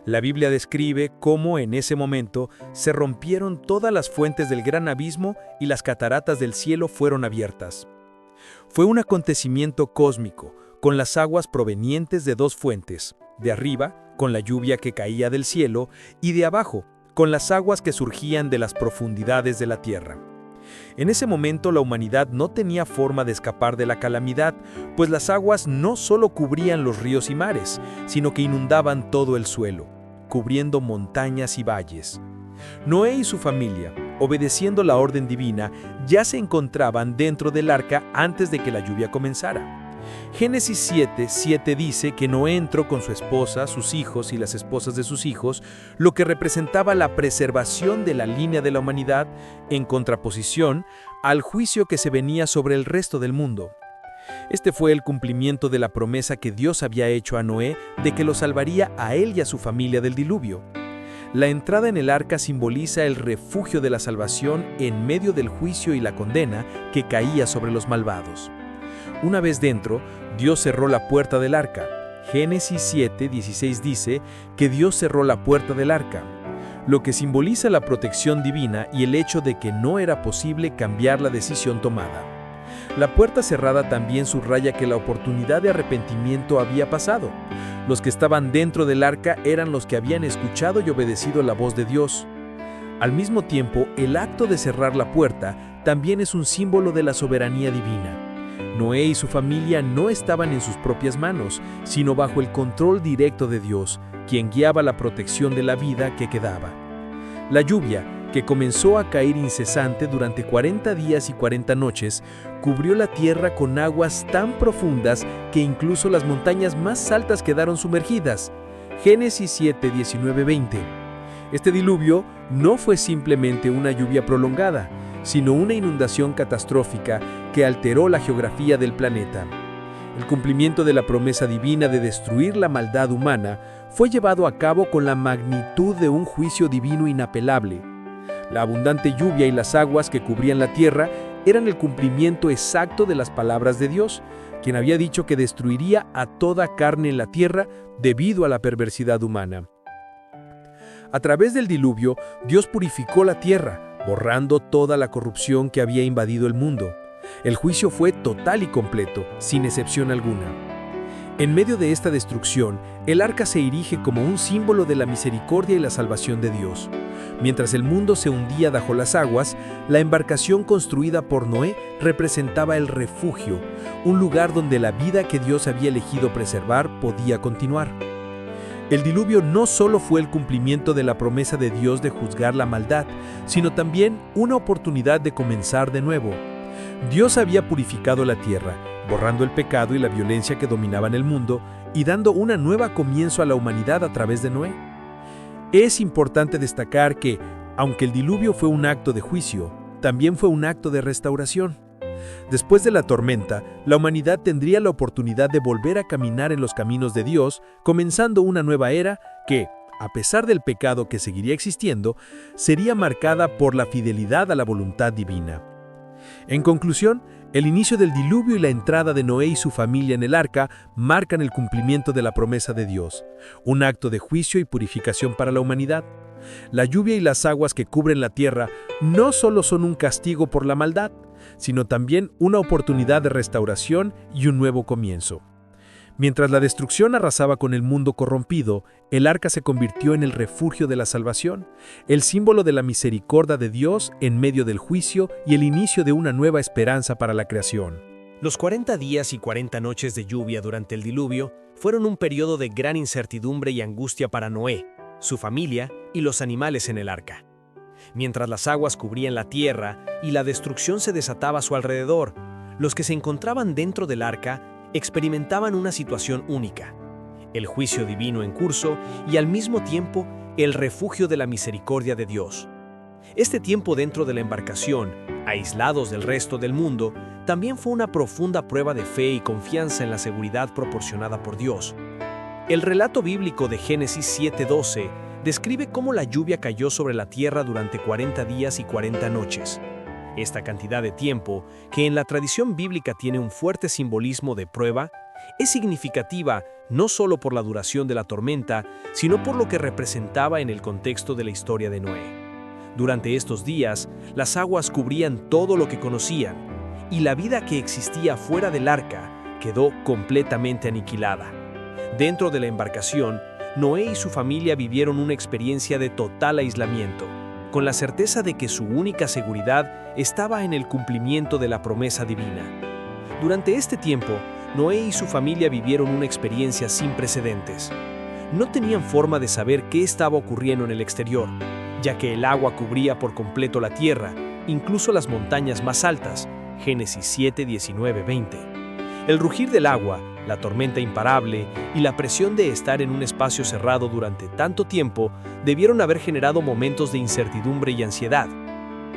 La Biblia describe cómo en ese momento se rompieron todas las fuentes del gran abismo y las cataratas del cielo fueron abiertas. Fue un acontecimiento cósmico, con las aguas provenientes de dos fuentes, de arriba, con la lluvia que caía del cielo, y de abajo, con las aguas que surgían de las profundidades de la tierra. En ese momento la humanidad no tenía forma de escapar de la calamidad, pues las aguas no solo cubrían los ríos y mares, sino que inundaban todo el suelo, cubriendo montañas y valles. Noé y su familia, obedeciendo la orden divina, ya se encontraban dentro del arca antes de que la lluvia comenzara. Génesis 7:7 dice que Noé entró con su esposa, sus hijos y las esposas de sus hijos, lo que representaba la preservación de la línea de la humanidad en contraposición al juicio que se venía sobre el resto del mundo. Este fue el cumplimiento de la promesa que Dios había hecho a Noé de que lo salvaría a él y a su familia del diluvio. La entrada en el arca simboliza el refugio de la salvación en medio del juicio y la condena que caía sobre los malvados. Una vez dentro, Dios cerró la puerta del arca. Génesis 7:16 dice que Dios cerró la puerta del arca, lo que simboliza la protección divina y el hecho de que no era posible cambiar la decisión tomada. La puerta cerrada también subraya que la oportunidad de arrepentimiento había pasado. Los que estaban dentro del arca eran los que habían escuchado y obedecido la voz de Dios. Al mismo tiempo, el acto de cerrar la puerta también es un símbolo de la soberanía divina. Noé y su familia no estaban en sus propias manos, sino bajo el control directo de Dios, quien guiaba la protección de la vida que quedaba. La lluvia, que comenzó a caer incesante durante 40 días y 40 noches, cubrió la tierra con aguas tan profundas que incluso las montañas más altas quedaron sumergidas. Génesis 7:19-20. Este diluvio no fue simplemente una lluvia prolongada, sino una inundación catastrófica que alteró la geografía del planeta. El cumplimiento de la promesa divina de destruir la maldad humana fue llevado a cabo con la magnitud de un juicio divino inapelable. La abundante lluvia y las aguas que cubrían la tierra eran el cumplimiento exacto de las palabras de Dios, quien había dicho que destruiría a toda carne en la tierra debido a la perversidad humana. A través del diluvio, Dios purificó la tierra, borrando toda la corrupción que había invadido el mundo. El juicio fue total y completo, sin excepción alguna. En medio de esta destrucción, el arca se erige como un símbolo de la misericordia y la salvación de Dios. Mientras el mundo se hundía bajo las aguas, la embarcación construida por Noé representaba el refugio, un lugar donde la vida que Dios había elegido preservar podía continuar. El diluvio no solo fue el cumplimiento de la promesa de Dios de juzgar la maldad, sino también una oportunidad de comenzar de nuevo. Dios había purificado la tierra, borrando el pecado y la violencia que dominaban el mundo y dando una nueva comienzo a la humanidad a través de Noé. Es importante destacar que, aunque el diluvio fue un acto de juicio, también fue un acto de restauración. Después de la tormenta, la humanidad tendría la oportunidad de volver a caminar en los caminos de Dios, comenzando una nueva era que, a pesar del pecado que seguiría existiendo, sería marcada por la fidelidad a la voluntad divina. En conclusión, el inicio del diluvio y la entrada de Noé y su familia en el arca marcan el cumplimiento de la promesa de Dios, un acto de juicio y purificación para la humanidad. La lluvia y las aguas que cubren la tierra no solo son un castigo por la maldad, sino también una oportunidad de restauración y un nuevo comienzo. Mientras la destrucción arrasaba con el mundo corrompido, el arca se convirtió en el refugio de la salvación, el símbolo de la misericordia de Dios en medio del juicio y el inicio de una nueva esperanza para la creación. Los 40 días y 40 noches de lluvia durante el diluvio fueron un periodo de gran incertidumbre y angustia para Noé, su familia y los animales en el arca. Mientras las aguas cubrían la tierra y la destrucción se desataba a su alrededor, los que se encontraban dentro del arca experimentaban una situación única: el juicio divino en curso y al mismo tiempo el refugio de la misericordia de Dios. Este tiempo dentro de la embarcación, aislados del resto del mundo, también fue una profunda prueba de fe y confianza en la seguridad proporcionada por Dios. El relato bíblico de Génesis 7:12 describe cómo la lluvia cayó sobre la tierra durante 40 días y 40 noches. Esta cantidad de tiempo, que en la tradición bíblica tiene un fuerte simbolismo de prueba, es significativa no solo por la duración de la tormenta, sino por lo que representaba en el contexto de la historia de Noé. Durante estos días, las aguas cubrían todo lo que conocían, y la vida que existía fuera del arca quedó completamente aniquilada. Dentro de la embarcación, Noé y su familia vivieron una experiencia de total aislamiento, con la certeza de que su única seguridad estaba en el cumplimiento de la promesa divina. Durante este tiempo, Noé y su familia vivieron una experiencia sin precedentes. No tenían forma de saber qué estaba ocurriendo en el exterior, ya que el agua cubría por completo la tierra, incluso las montañas más altas, Génesis 7, 19, 20. El rugir del agua, la tormenta imparable y la presión de estar en un espacio cerrado durante tanto tiempo debieron haber generado momentos de incertidumbre y ansiedad.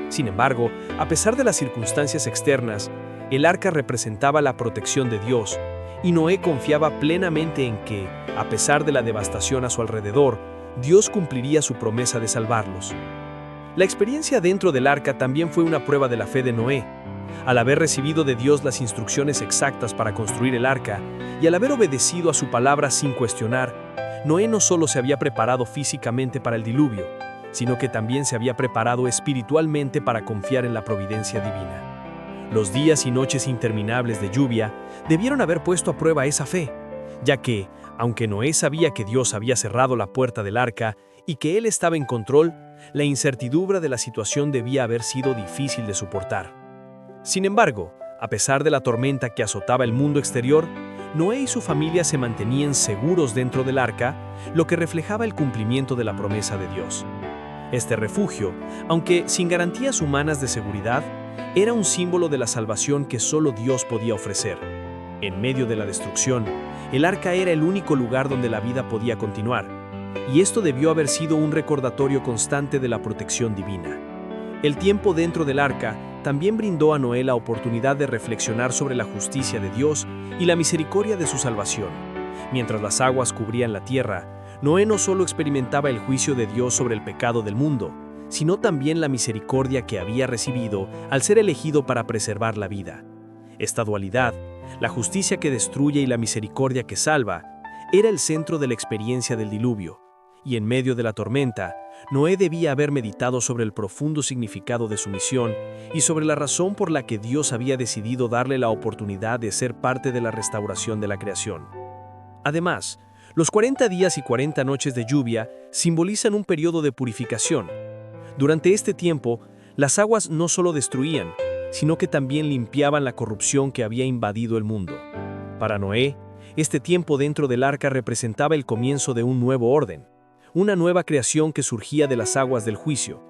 Sin embargo, a pesar de las circunstancias externas, el arca representaba la protección de Dios, y Noé confiaba plenamente en que, a pesar de la devastación a su alrededor, Dios cumpliría su promesa de salvarlos. La experiencia dentro del arca también fue una prueba de la fe de Noé. Al haber recibido de Dios las instrucciones exactas para construir el arca y al haber obedecido a su palabra sin cuestionar, Noé no solo se había preparado físicamente para el diluvio, sino que también se había preparado espiritualmente para confiar en la providencia divina. Los días y noches interminables de lluvia debieron haber puesto a prueba esa fe, ya que, aunque Noé sabía que Dios había cerrado la puerta del arca y que él estaba en control, la incertidumbre de la situación debía haber sido difícil de soportar. Sin embargo, a pesar de la tormenta que azotaba el mundo exterior, Noé y su familia se mantenían seguros dentro del arca, lo que reflejaba el cumplimiento de la promesa de Dios. Este refugio, aunque sin garantías humanas de seguridad, era un símbolo de la salvación que solo Dios podía ofrecer. En medio de la destrucción, el arca era el único lugar donde la vida podía continuar, y esto debió haber sido un recordatorio constante de la protección divina. El tiempo dentro del arca también brindó a Noé la oportunidad de reflexionar sobre la justicia de Dios y la misericordia de su salvación. Mientras las aguas cubrían la tierra, Noé no solo experimentaba el juicio de Dios sobre el pecado del mundo, sino también la misericordia que había recibido al ser elegido para preservar la vida. Esta dualidad, la justicia que destruye y la misericordia que salva, era el centro de la experiencia del diluvio, y en medio de la tormenta, Noé debía haber meditado sobre el profundo significado de su misión y sobre la razón por la que Dios había decidido darle la oportunidad de ser parte de la restauración de la creación. Además, los 40 días y 40 noches de lluvia simbolizan un periodo de purificación. Durante este tiempo, las aguas no solo destruían, sino que también limpiaban la corrupción que había invadido el mundo. Para Noé, este tiempo dentro del arca representaba el comienzo de un nuevo orden, una nueva creación que surgía de las aguas del juicio.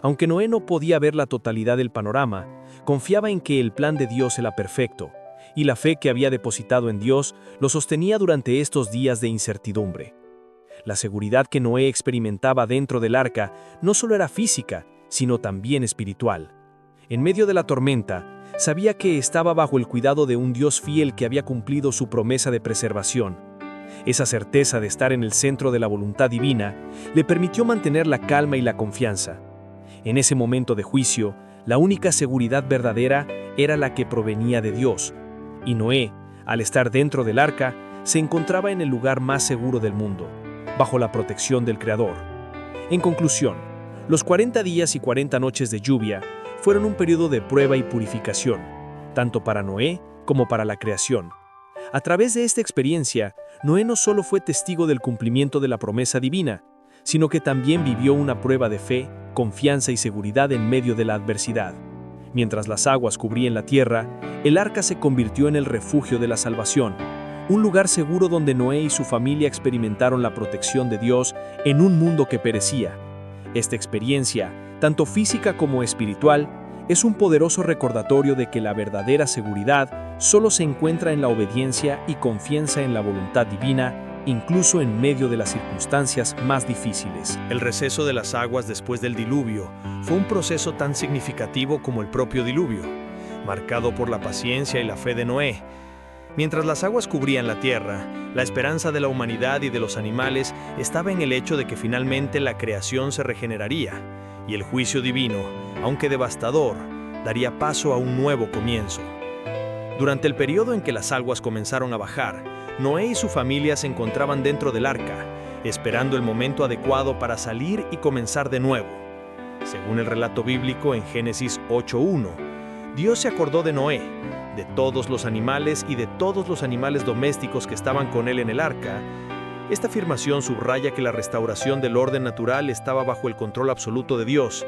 Aunque Noé no podía ver la totalidad del panorama, confiaba en que el plan de Dios era perfecto, y la fe que había depositado en Dios lo sostenía durante estos días de incertidumbre. La seguridad que Noé experimentaba dentro del arca no solo era física, sino también espiritual. En medio de la tormenta, sabía que estaba bajo el cuidado de un Dios fiel que había cumplido su promesa de preservación. Esa certeza de estar en el centro de la voluntad divina le permitió mantener la calma y la confianza. En ese momento de juicio, la única seguridad verdadera era la que provenía de Dios, y Noé, al estar dentro del arca, se encontraba en el lugar más seguro del mundo, bajo la protección del Creador. En conclusión, los 40 días y 40 noches de lluvia fueron un periodo de prueba y purificación, tanto para Noé como para la creación. A través de esta experiencia, Noé no solo fue testigo del cumplimiento de la promesa divina, sino que también vivió una prueba de fe, confianza y seguridad en medio de la adversidad. Mientras las aguas cubrían la tierra, el arca se convirtió en el refugio de la salvación, un lugar seguro donde Noé y su familia experimentaron la protección de Dios en un mundo que perecía. Esta experiencia, tanto física como espiritual, es un poderoso recordatorio de que la verdadera seguridad solo se encuentra en la obediencia y confianza en la voluntad divina, incluso en medio de las circunstancias más difíciles. El receso de las aguas después del diluvio fue un proceso tan significativo como el propio diluvio, marcado por la paciencia y la fe de Noé. Mientras las aguas cubrían la tierra, la esperanza de la humanidad y de los animales estaba en el hecho de que finalmente la creación se regeneraría, y el juicio divino, aunque devastador, daría paso a un nuevo comienzo. Durante el periodo en que las aguas comenzaron a bajar, Noé y su familia se encontraban dentro del arca, esperando el momento adecuado para salir y comenzar de nuevo. Según el relato bíblico en Génesis 8:1, Dios se acordó de Noé, de todos los animales y de todos los animales domésticos que estaban con él en el arca. Esta afirmación subraya que la restauración del orden natural estaba bajo el control absoluto de Dios,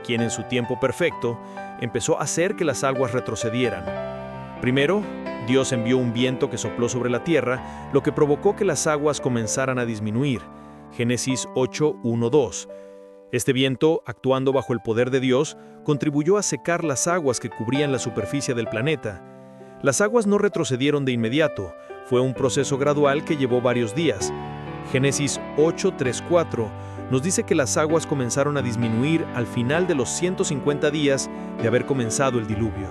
quien en su tiempo perfecto empezó a hacer que las aguas retrocedieran. Primero, Dios envió un viento que sopló sobre la tierra, lo que provocó que las aguas comenzaran a disminuir. Génesis 8:1-2. Este viento, actuando bajo el poder de Dios, contribuyó a secar las aguas que cubrían la superficie del planeta. Las aguas no retrocedieron de inmediato, fue un proceso gradual que llevó varios días. Génesis 8:3-4 nos dice que las aguas comenzaron a disminuir al final de los 150 días de haber comenzado el diluvio.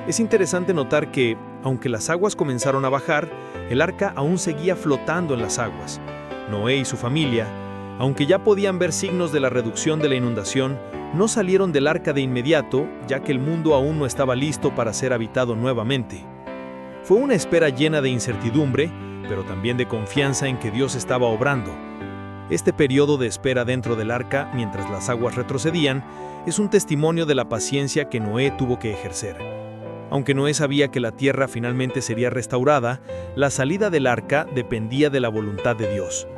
Es interesante notar que, aunque las aguas comenzaron a bajar, el arca aún seguía flotando en las aguas. Noé y su familia, aunque ya podían ver signos de la reducción de la inundación, no salieron del arca de inmediato, ya que el mundo aún no estaba listo para ser habitado nuevamente. Fue una espera llena de incertidumbre, pero también de confianza en que Dios estaba obrando. Este periodo de espera dentro del arca, mientras las aguas retrocedían, es un testimonio de la paciencia que Noé tuvo que ejercer. Aunque Noé sabía que la tierra finalmente sería restaurada, la salida del arca dependía de la voluntad de Dios.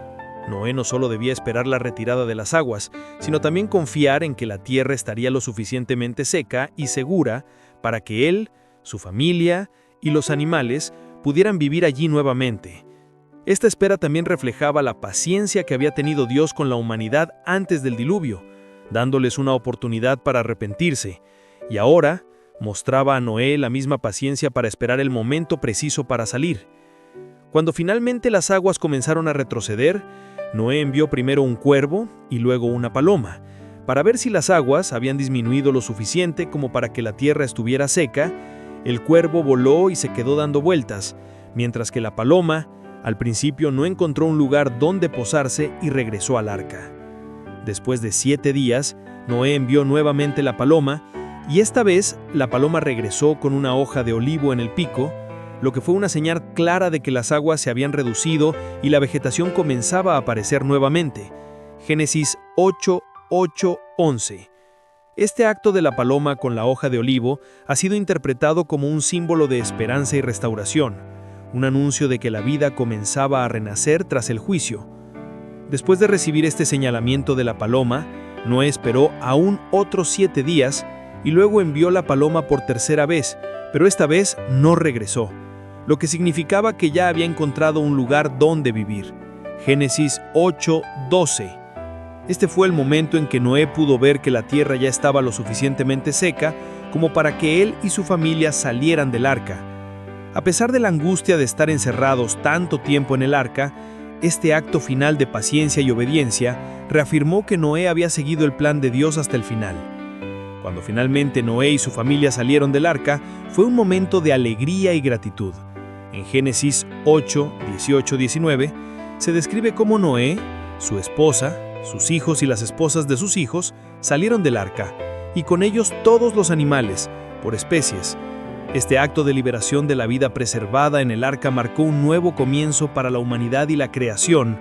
Noé no solo debía esperar la retirada de las aguas, sino también confiar en que la tierra estaría lo suficientemente seca y segura para que él, su familia y los animales pudieran vivir allí nuevamente. Esta espera también reflejaba la paciencia que había tenido Dios con la humanidad antes del diluvio, dándoles una oportunidad para arrepentirse, y ahora mostraba a Noé la misma paciencia para esperar el momento preciso para salir. Cuando finalmente las aguas comenzaron a retroceder, Noé envió primero un cuervo y luego una paloma, para ver si las aguas habían disminuido lo suficiente como para que la tierra estuviera seca. El cuervo voló y se quedó dando vueltas, mientras que la paloma, al principio, no encontró un lugar donde posarse y regresó al arca. Después de 7 días, Noé envió nuevamente la paloma, y esta vez la paloma regresó con una hoja de olivo en el pico, lo que fue una señal clara de que las aguas se habían reducido y la vegetación comenzaba a aparecer nuevamente. Génesis 8:8-11. Este acto de la paloma con la hoja de olivo ha sido interpretado como un símbolo de esperanza y restauración, un anuncio de que la vida comenzaba a renacer tras el juicio. Después de recibir este señalamiento de la paloma, Noé esperó aún otros 7 días y luego envió la paloma por tercera vez, pero esta vez no regresó, lo que significaba que ya había encontrado un lugar donde vivir. Génesis 8:12. Este fue el momento en que Noé pudo ver que la tierra ya estaba lo suficientemente seca como para que él y su familia salieran del arca. A pesar de la angustia de estar encerrados tanto tiempo en el arca, este acto final de paciencia y obediencia reafirmó que Noé había seguido el plan de Dios hasta el final. Cuando finalmente Noé y su familia salieron del arca, fue un momento de alegría y gratitud. En Génesis 8:18-19 se describe cómo Noé, su esposa, sus hijos y las esposas de sus hijos salieron del arca, y con ellos todos los animales, por especies. Este acto de liberación de la vida preservada en el arca marcó un nuevo comienzo para la humanidad y la creación.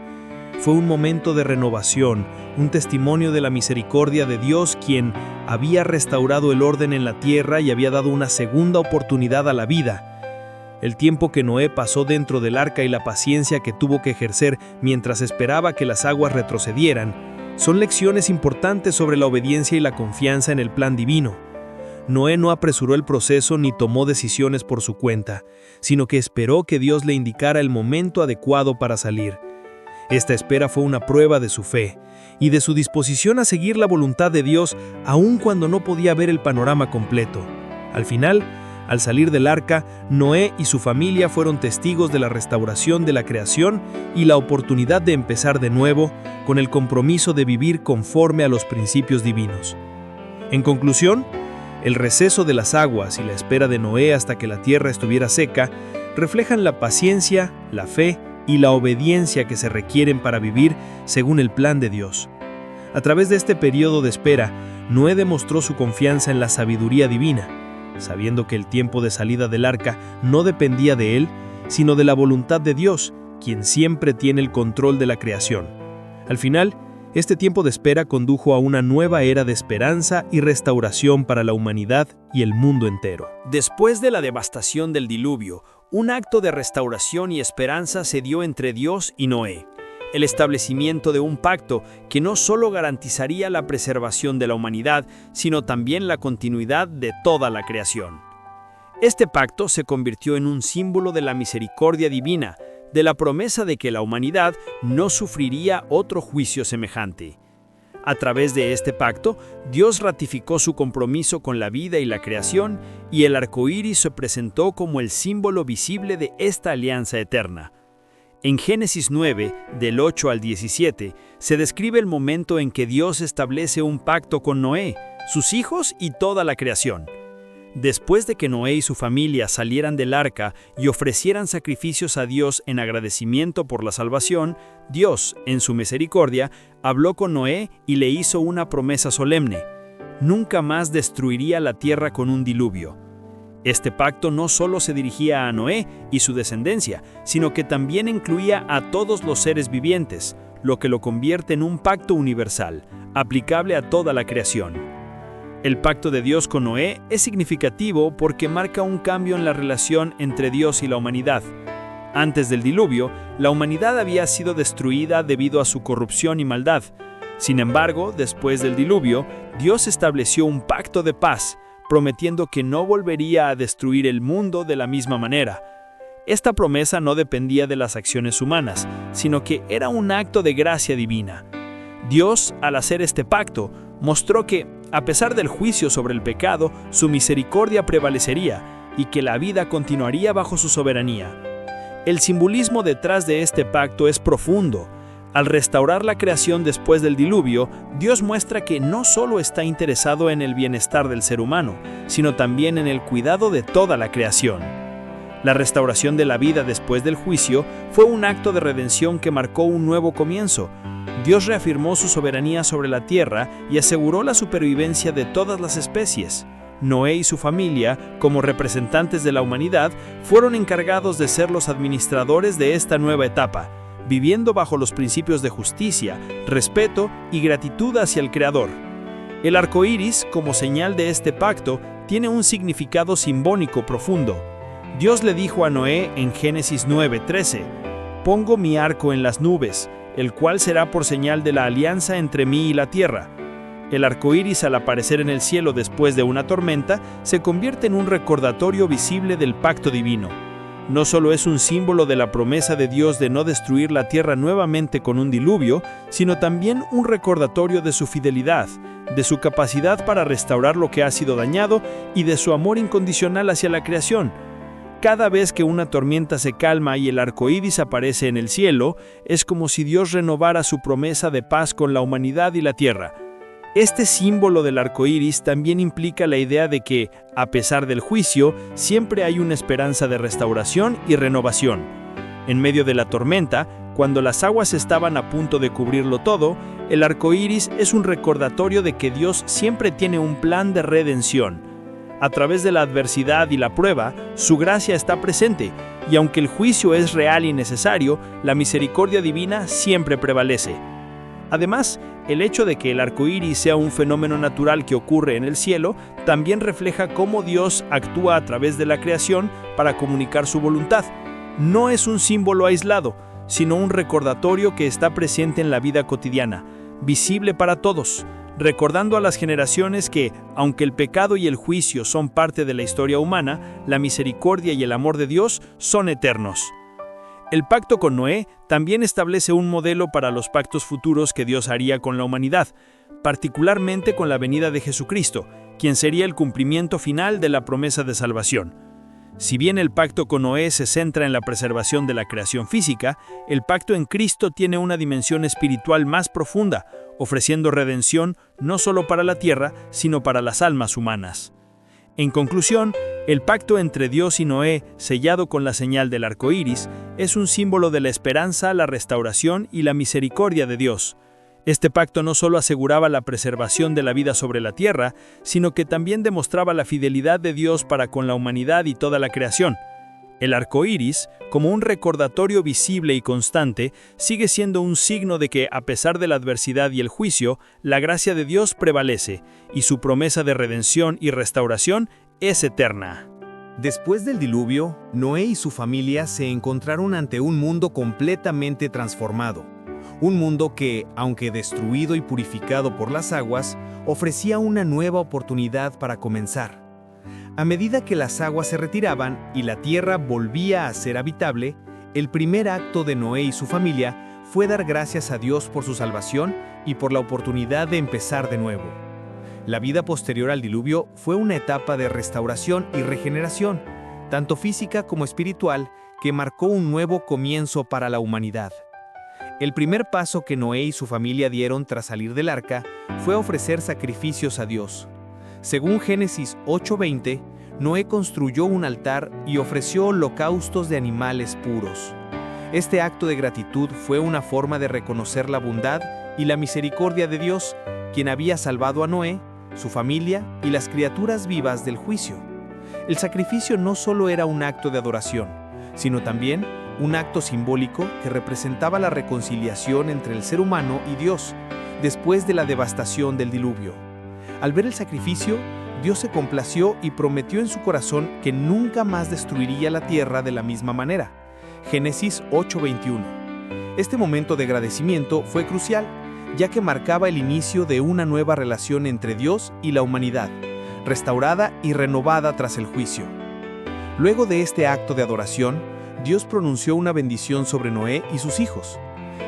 Fue un momento de renovación, un testimonio de la misericordia de Dios, quien había restaurado el orden en la tierra y había dado una segunda oportunidad a la vida. El tiempo que Noé pasó dentro del arca y la paciencia que tuvo que ejercer mientras esperaba que las aguas retrocedieran, son lecciones importantes sobre la obediencia y la confianza en el plan divino. Noé no apresuró el proceso ni tomó decisiones por su cuenta, sino que esperó que Dios le indicara el momento adecuado para salir. Esta espera fue una prueba de su fe y de su disposición a seguir la voluntad de Dios aun cuando no podía ver el panorama completo. Al final, al salir del arca, Noé y su familia fueron testigos de la restauración de la creación y la oportunidad de empezar de nuevo con el compromiso de vivir conforme a los principios divinos. En conclusión, el receso de las aguas y la espera de Noé hasta que la tierra estuviera seca reflejan la paciencia, la fe y la obediencia que se requieren para vivir según el plan de Dios. A través de este periodo de espera, Noé demostró su confianza en la sabiduría divina, sabiendo que el tiempo de salida del arca no dependía de él, sino de la voluntad de Dios, quien siempre tiene el control de la creación. Al final, este tiempo de espera condujo a una nueva era de esperanza y restauración para la humanidad y el mundo entero. Después de la devastación del diluvio, un acto de restauración y esperanza se dio entre Dios y Noé. El establecimiento de un pacto que no solo garantizaría la preservación de la humanidad, sino también la continuidad de toda la creación. Este pacto se convirtió en un símbolo de la misericordia divina, de la promesa de que la humanidad no sufriría otro juicio semejante. A través de este pacto, Dios ratificó su compromiso con la vida y la creación, y el arco iris se presentó como el símbolo visible de esta alianza eterna. En Génesis 9, del 8 al 17, se describe el momento en que Dios establece un pacto con Noé, sus hijos y toda la creación. Después de que Noé y su familia salieran del arca y ofrecieran sacrificios a Dios en agradecimiento por la salvación, Dios, en su misericordia, habló con Noé y le hizo una promesa solemne: nunca más destruiría la tierra con un diluvio. Este pacto no solo se dirigía a Noé y su descendencia, sino que también incluía a todos los seres vivientes, lo que lo convierte en un pacto universal, aplicable a toda la creación. El pacto de Dios con Noé es significativo porque marca un cambio en la relación entre Dios y la humanidad. Antes del diluvio, la humanidad había sido destruida debido a su corrupción y maldad. Sin embargo, después del diluvio, Dios estableció un pacto de paz, prometiendo que no volvería a destruir el mundo de la misma manera. Esta promesa no dependía de las acciones humanas, sino que era un acto de gracia divina. Dios, al hacer este pacto, mostró que, a pesar del juicio sobre el pecado, su misericordia prevalecería y que la vida continuaría bajo su soberanía. El simbolismo detrás de este pacto es profundo. Al restaurar la creación después del diluvio, Dios muestra que no solo está interesado en el bienestar del ser humano, sino también en el cuidado de toda la creación. La restauración de la vida después del juicio fue un acto de redención que marcó un nuevo comienzo. Dios reafirmó su soberanía sobre la tierra y aseguró la supervivencia de todas las especies. Noé y su familia, como representantes de la humanidad, fueron encargados de ser los administradores de esta nueva etapa, viviendo bajo los principios de justicia, respeto y gratitud hacia el Creador. El arco iris, como señal de este pacto, tiene un significado simbólico profundo. Dios le dijo a Noé en Génesis 9:13: «Pongo mi arco en las nubes, el cual será por señal de la alianza entre mí y la tierra». El arco iris, al aparecer en el cielo después de una tormenta, se convierte en un recordatorio visible del pacto divino. No solo es un símbolo de la promesa de Dios de no destruir la tierra nuevamente con un diluvio, sino también un recordatorio de su fidelidad, de su capacidad para restaurar lo que ha sido dañado y de su amor incondicional hacia la creación. Cada vez que una tormenta se calma y el arco iris aparece en el cielo, es como si Dios renovara su promesa de paz con la humanidad y la tierra. Este símbolo del arco iris también implica la idea de que, a pesar del juicio, siempre hay una esperanza de restauración y renovación. En medio de la tormenta, cuando las aguas estaban a punto de cubrirlo todo, el arco iris es un recordatorio de que Dios siempre tiene un plan de redención. A través de la adversidad y la prueba, su gracia está presente, y aunque el juicio es real y necesario, la misericordia divina siempre prevalece. Además, el hecho de que el arco iris sea un fenómeno natural que ocurre en el cielo también refleja cómo Dios actúa a través de la creación para comunicar su voluntad. No es un símbolo aislado, sino un recordatorio que está presente en la vida cotidiana, visible para todos, recordando a las generaciones que, aunque el pecado y el juicio son parte de la historia humana, la misericordia y el amor de Dios son eternos. El pacto con Noé también establece un modelo para los pactos futuros que Dios haría con la humanidad, particularmente con la venida de Jesucristo, quien sería el cumplimiento final de la promesa de salvación. Si bien el pacto con Noé se centra en la preservación de la creación física, el pacto en Cristo tiene una dimensión espiritual más profunda, ofreciendo redención no solo para la tierra, sino para las almas humanas. En conclusión, el pacto entre Dios y Noé, sellado con la señal del arco iris, es un símbolo de la esperanza, la restauración y la misericordia de Dios. Este pacto no solo aseguraba la preservación de la vida sobre la tierra, sino que también demostraba la fidelidad de Dios para con la humanidad y toda la creación. El arco iris, como un recordatorio visible y constante, sigue siendo un signo de que, a pesar de la adversidad y el juicio, la gracia de Dios prevalece, y su promesa de redención y restauración es eterna. Después del diluvio, Noé y su familia se encontraron ante un mundo completamente transformado. Un mundo que, aunque destruido y purificado por las aguas, ofrecía una nueva oportunidad para comenzar. A medida que las aguas se retiraban y la tierra volvía a ser habitable, el primer acto de Noé y su familia fue dar gracias a Dios por su salvación y por la oportunidad de empezar de nuevo. La vida posterior al diluvio fue una etapa de restauración y regeneración, tanto física como espiritual, que marcó un nuevo comienzo para la humanidad. El primer paso que Noé y su familia dieron tras salir del arca fue ofrecer sacrificios a Dios. Según Génesis 8:20, Noé construyó un altar y ofreció holocaustos de animales puros. Este acto de gratitud fue una forma de reconocer la bondad y la misericordia de Dios, quien había salvado a Noé, su familia y las criaturas vivas del juicio. El sacrificio no solo era un acto de adoración, sino también un acto simbólico que representaba la reconciliación entre el ser humano y Dios, después de la devastación del diluvio. Al ver el sacrificio, Dios se complació y prometió en su corazón que nunca más destruiría la tierra de la misma manera. Génesis 8:21. Este momento de agradecimiento fue crucial, ya que marcaba el inicio de una nueva relación entre Dios y la humanidad, restaurada y renovada tras el juicio. Luego de este acto de adoración, Dios pronunció una bendición sobre Noé y sus hijos.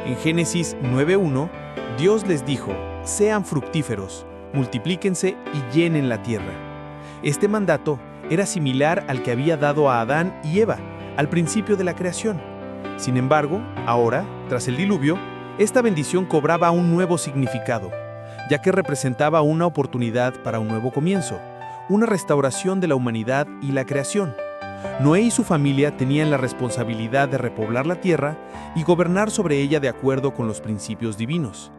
En Génesis 9:1, Dios les dijo: «Sean fructíferos, multiplíquense y llenen la tierra». Este mandato era similar al que había dado a Adán y Eva al principio de la creación. Sin embargo, ahora, tras el diluvio, Esta bendición cobraba un nuevo significado, ya que representaba una oportunidad para un nuevo comienzo, una restauración de la humanidad y la creación. Noé y su familia tenían la responsabilidad de repoblar la tierra y gobernar sobre ella de acuerdo con los principios divinos.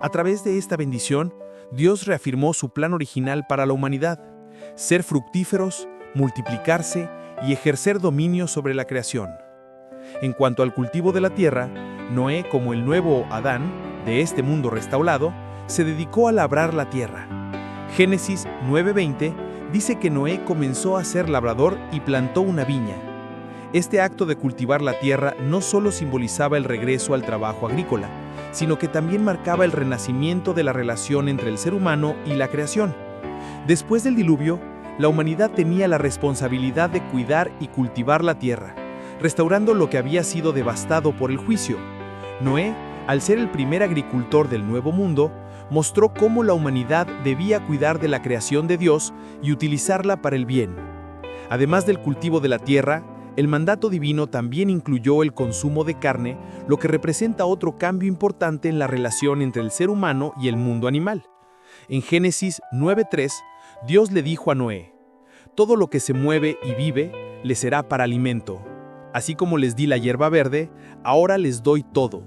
A través de esta bendición, Dios reafirmó su plan original para la humanidad: ser fructíferos, multiplicarse y ejercer dominio sobre la creación. En cuanto al cultivo de la tierra, Noé, como el nuevo Adán de este mundo restaurado, se dedicó a labrar la tierra. Génesis 9:20 dice que Noé comenzó a ser labrador y plantó una viña. Este acto de cultivar la tierra no solo simbolizaba el regreso al trabajo agrícola, sino que también marcaba el renacimiento de la relación entre el ser humano y la creación. Después del diluvio, la humanidad tenía la responsabilidad de cuidar y cultivar la tierra, restaurando lo que había sido devastado por el juicio. Noé, al ser el primer agricultor del Nuevo Mundo, mostró cómo la humanidad debía cuidar de la creación de Dios y utilizarla para el bien. Además del cultivo de la tierra, el mandato divino también incluyó el consumo de carne, lo que representa otro cambio importante en la relación entre el ser humano y el mundo animal. En Génesis 9:3, Dios le dijo a Noé: «Todo lo que se mueve y vive le será para alimento. Así como les di la hierba verde, ahora les doy todo».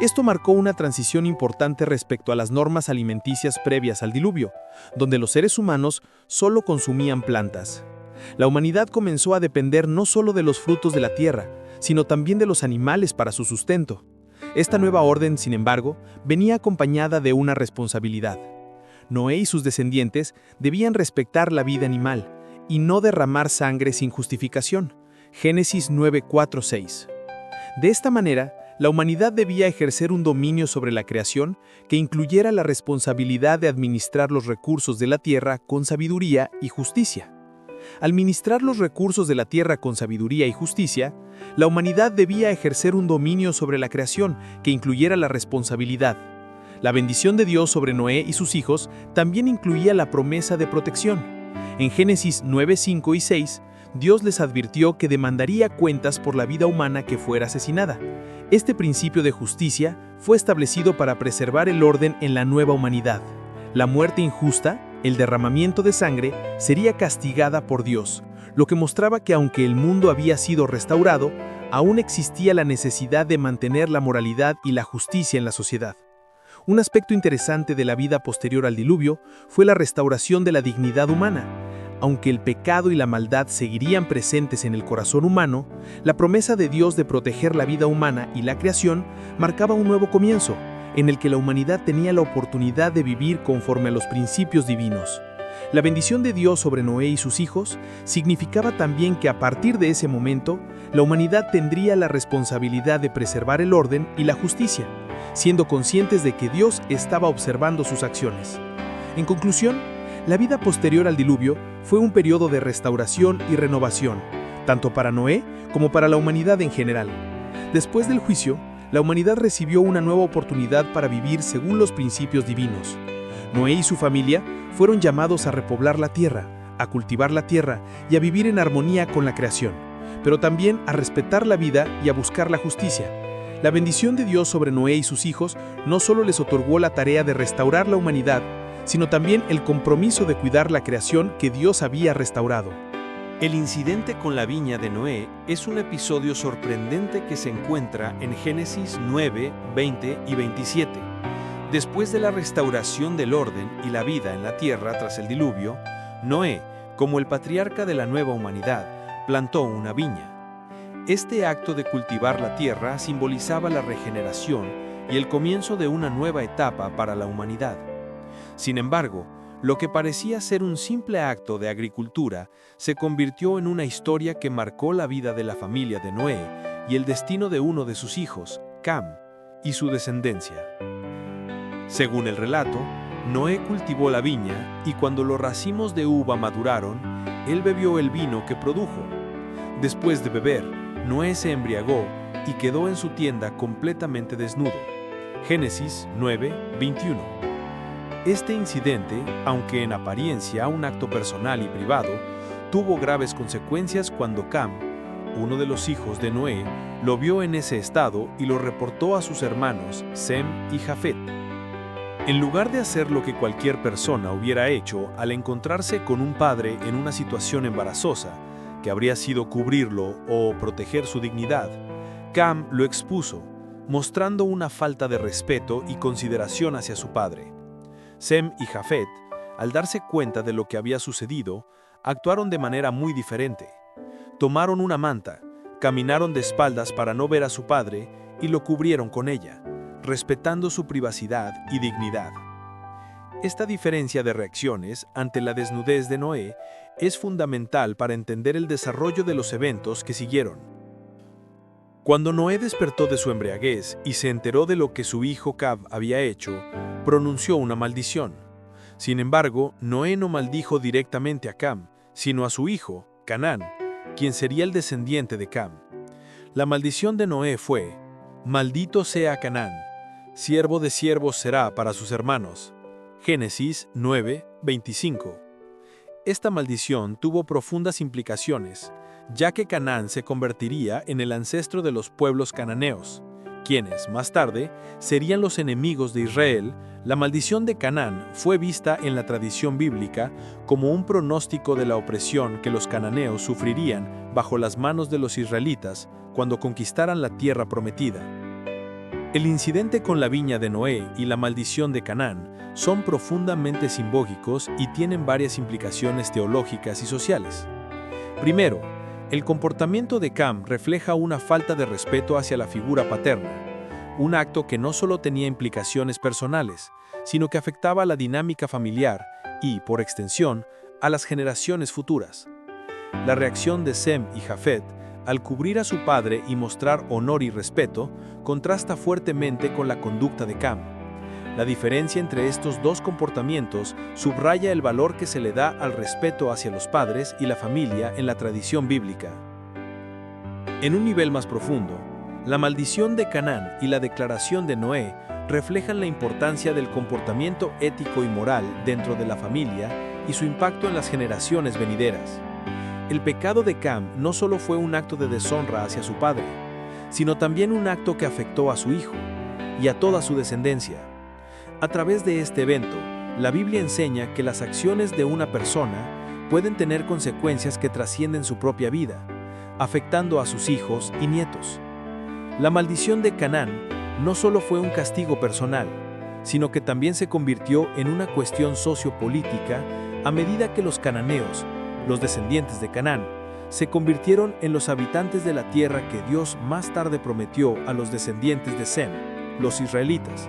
Esto marcó una transición importante respecto a las normas alimenticias previas al diluvio, donde los seres humanos solo consumían plantas. La humanidad comenzó a depender no solo de los frutos de la tierra, sino también de los animales para su sustento. Esta nueva orden, sin embargo, venía acompañada de una responsabilidad. Noé y sus descendientes debían respetar la vida animal y no derramar sangre sin justificación. Génesis 9:4-6. De esta manera, la humanidad debía ejercer un dominio sobre la creación que incluyera la responsabilidad de administrar los recursos de la tierra con sabiduría y justicia. Al administrar los recursos de la tierra con sabiduría y justicia, la humanidad debía ejercer un dominio sobre la creación que incluyera la responsabilidad. La bendición de Dios sobre Noé y sus hijos también incluía la promesa de protección. En Génesis 9:5 y 6, Dios les advirtió que demandaría cuentas por la vida humana que fuera asesinada. Este principio de justicia fue establecido para preservar el orden en la nueva humanidad. La muerte injusta, el derramamiento de sangre, sería castigada por Dios, lo que mostraba que aunque el mundo había sido restaurado, aún existía la necesidad de mantener la moralidad y la justicia en la sociedad. Un aspecto interesante de la vida posterior al diluvio fue la restauración de la dignidad humana. Aunque el pecado y la maldad seguirían presentes en el corazón humano, la promesa de Dios de proteger la vida humana y la creación marcaba un nuevo comienzo, en el que la humanidad tenía la oportunidad de vivir conforme a los principios divinos. La bendición de Dios sobre Noé y sus hijos significaba también que a partir de ese momento, la humanidad tendría la responsabilidad de preservar el orden y la justicia, siendo conscientes de que Dios estaba observando sus acciones. En conclusión, la vida posterior al diluvio fue un periodo de restauración y renovación, tanto para Noé como para la humanidad en general. Después del juicio, la humanidad recibió una nueva oportunidad para vivir según los principios divinos. Noé y su familia fueron llamados a repoblar la tierra, a cultivar la tierra y a vivir en armonía con la creación, pero también a respetar la vida y a buscar la justicia. La bendición de Dios sobre Noé y sus hijos no solo les otorgó la tarea de restaurar la humanidad, sino también el compromiso de cuidar la creación que Dios había restaurado. El incidente con la viña de Noé es un episodio sorprendente que se encuentra en Génesis 9, 20 y 27. Después de la restauración del orden y la vida en la tierra tras el diluvio, Noé, como el patriarca de la nueva humanidad, plantó una viña. Este acto de cultivar la tierra simbolizaba la regeneración y el comienzo de una nueva etapa para la humanidad. Sin embargo, lo que parecía ser un simple acto de agricultura se convirtió en una historia que marcó la vida de la familia de Noé y el destino de uno de sus hijos, Cam, y su descendencia. Según el relato, Noé cultivó la viña y cuando los racimos de uva maduraron, él bebió el vino que produjo. Después de beber, Noé se embriagó y quedó en su tienda completamente desnudo. Génesis 9, 21. Este incidente, aunque en apariencia un acto personal y privado, tuvo graves consecuencias cuando Cam, uno de los hijos de Noé, lo vio en ese estado y lo reportó a sus hermanos Sem y Jafet. En lugar de hacer lo que cualquier persona hubiera hecho al encontrarse con un padre en una situación embarazosa, que habría sido cubrirlo o proteger su dignidad, Cam lo expuso, mostrando una falta de respeto y consideración hacia su padre. Sem y Jafet, al darse cuenta de lo que había sucedido, actuaron de manera muy diferente. Tomaron una manta, caminaron de espaldas para no ver a su padre y lo cubrieron con ella, respetando su privacidad y dignidad. Esta diferencia de reacciones ante la desnudez de Noé es fundamental para entender el desarrollo de los eventos que siguieron. Cuando Noé despertó de su embriaguez y se enteró de lo que su hijo Cam había hecho, pronunció una maldición. Sin embargo, Noé no maldijo directamente a Cam, sino a su hijo, Canaán, quien sería el descendiente de Cam. La maldición de Noé fue: «Maldito sea Canaán, siervo de siervos será para sus hermanos». Génesis 9:25. Esta maldición tuvo profundas implicaciones, ya que Canaán se convertiría en el ancestro de los pueblos cananeos, quienes, más tarde, serían los enemigos de Israel. La maldición de Canaán fue vista en la tradición bíblica como un pronóstico de la opresión que los cananeos sufrirían bajo las manos de los israelitas cuando conquistaran la tierra prometida. El incidente con la viña de Noé y la maldición de Canaán son profundamente simbólicos y tienen varias implicaciones teológicas y sociales. Primero, el comportamiento de Cam refleja una falta de respeto hacia la figura paterna, un acto que no solo tenía implicaciones personales, sino que afectaba a la dinámica familiar y, por extensión, a las generaciones futuras. La reacción de Sem y Jafet, al cubrir a su padre y mostrar honor y respeto, contrasta fuertemente con la conducta de Cam. La diferencia entre estos dos comportamientos subraya el valor que se le da al respeto hacia los padres y la familia en la tradición bíblica. En un nivel más profundo, la maldición de Canaán y la declaración de Noé reflejan la importancia del comportamiento ético y moral dentro de la familia y su impacto en las generaciones venideras. El pecado de Cam no solo fue un acto de deshonra hacia su padre, sino también un acto que afectó a su hijo y a toda su descendencia. A través de este evento, la Biblia enseña que las acciones de una persona pueden tener consecuencias que trascienden su propia vida, afectando a sus hijos y nietos. La maldición de Canaán no solo fue un castigo personal, sino que también se convirtió en una cuestión sociopolítica a medida que los cananeos, los descendientes de Canaán, se convirtieron en los habitantes de la tierra que Dios más tarde prometió a los descendientes de Sem, los israelitas.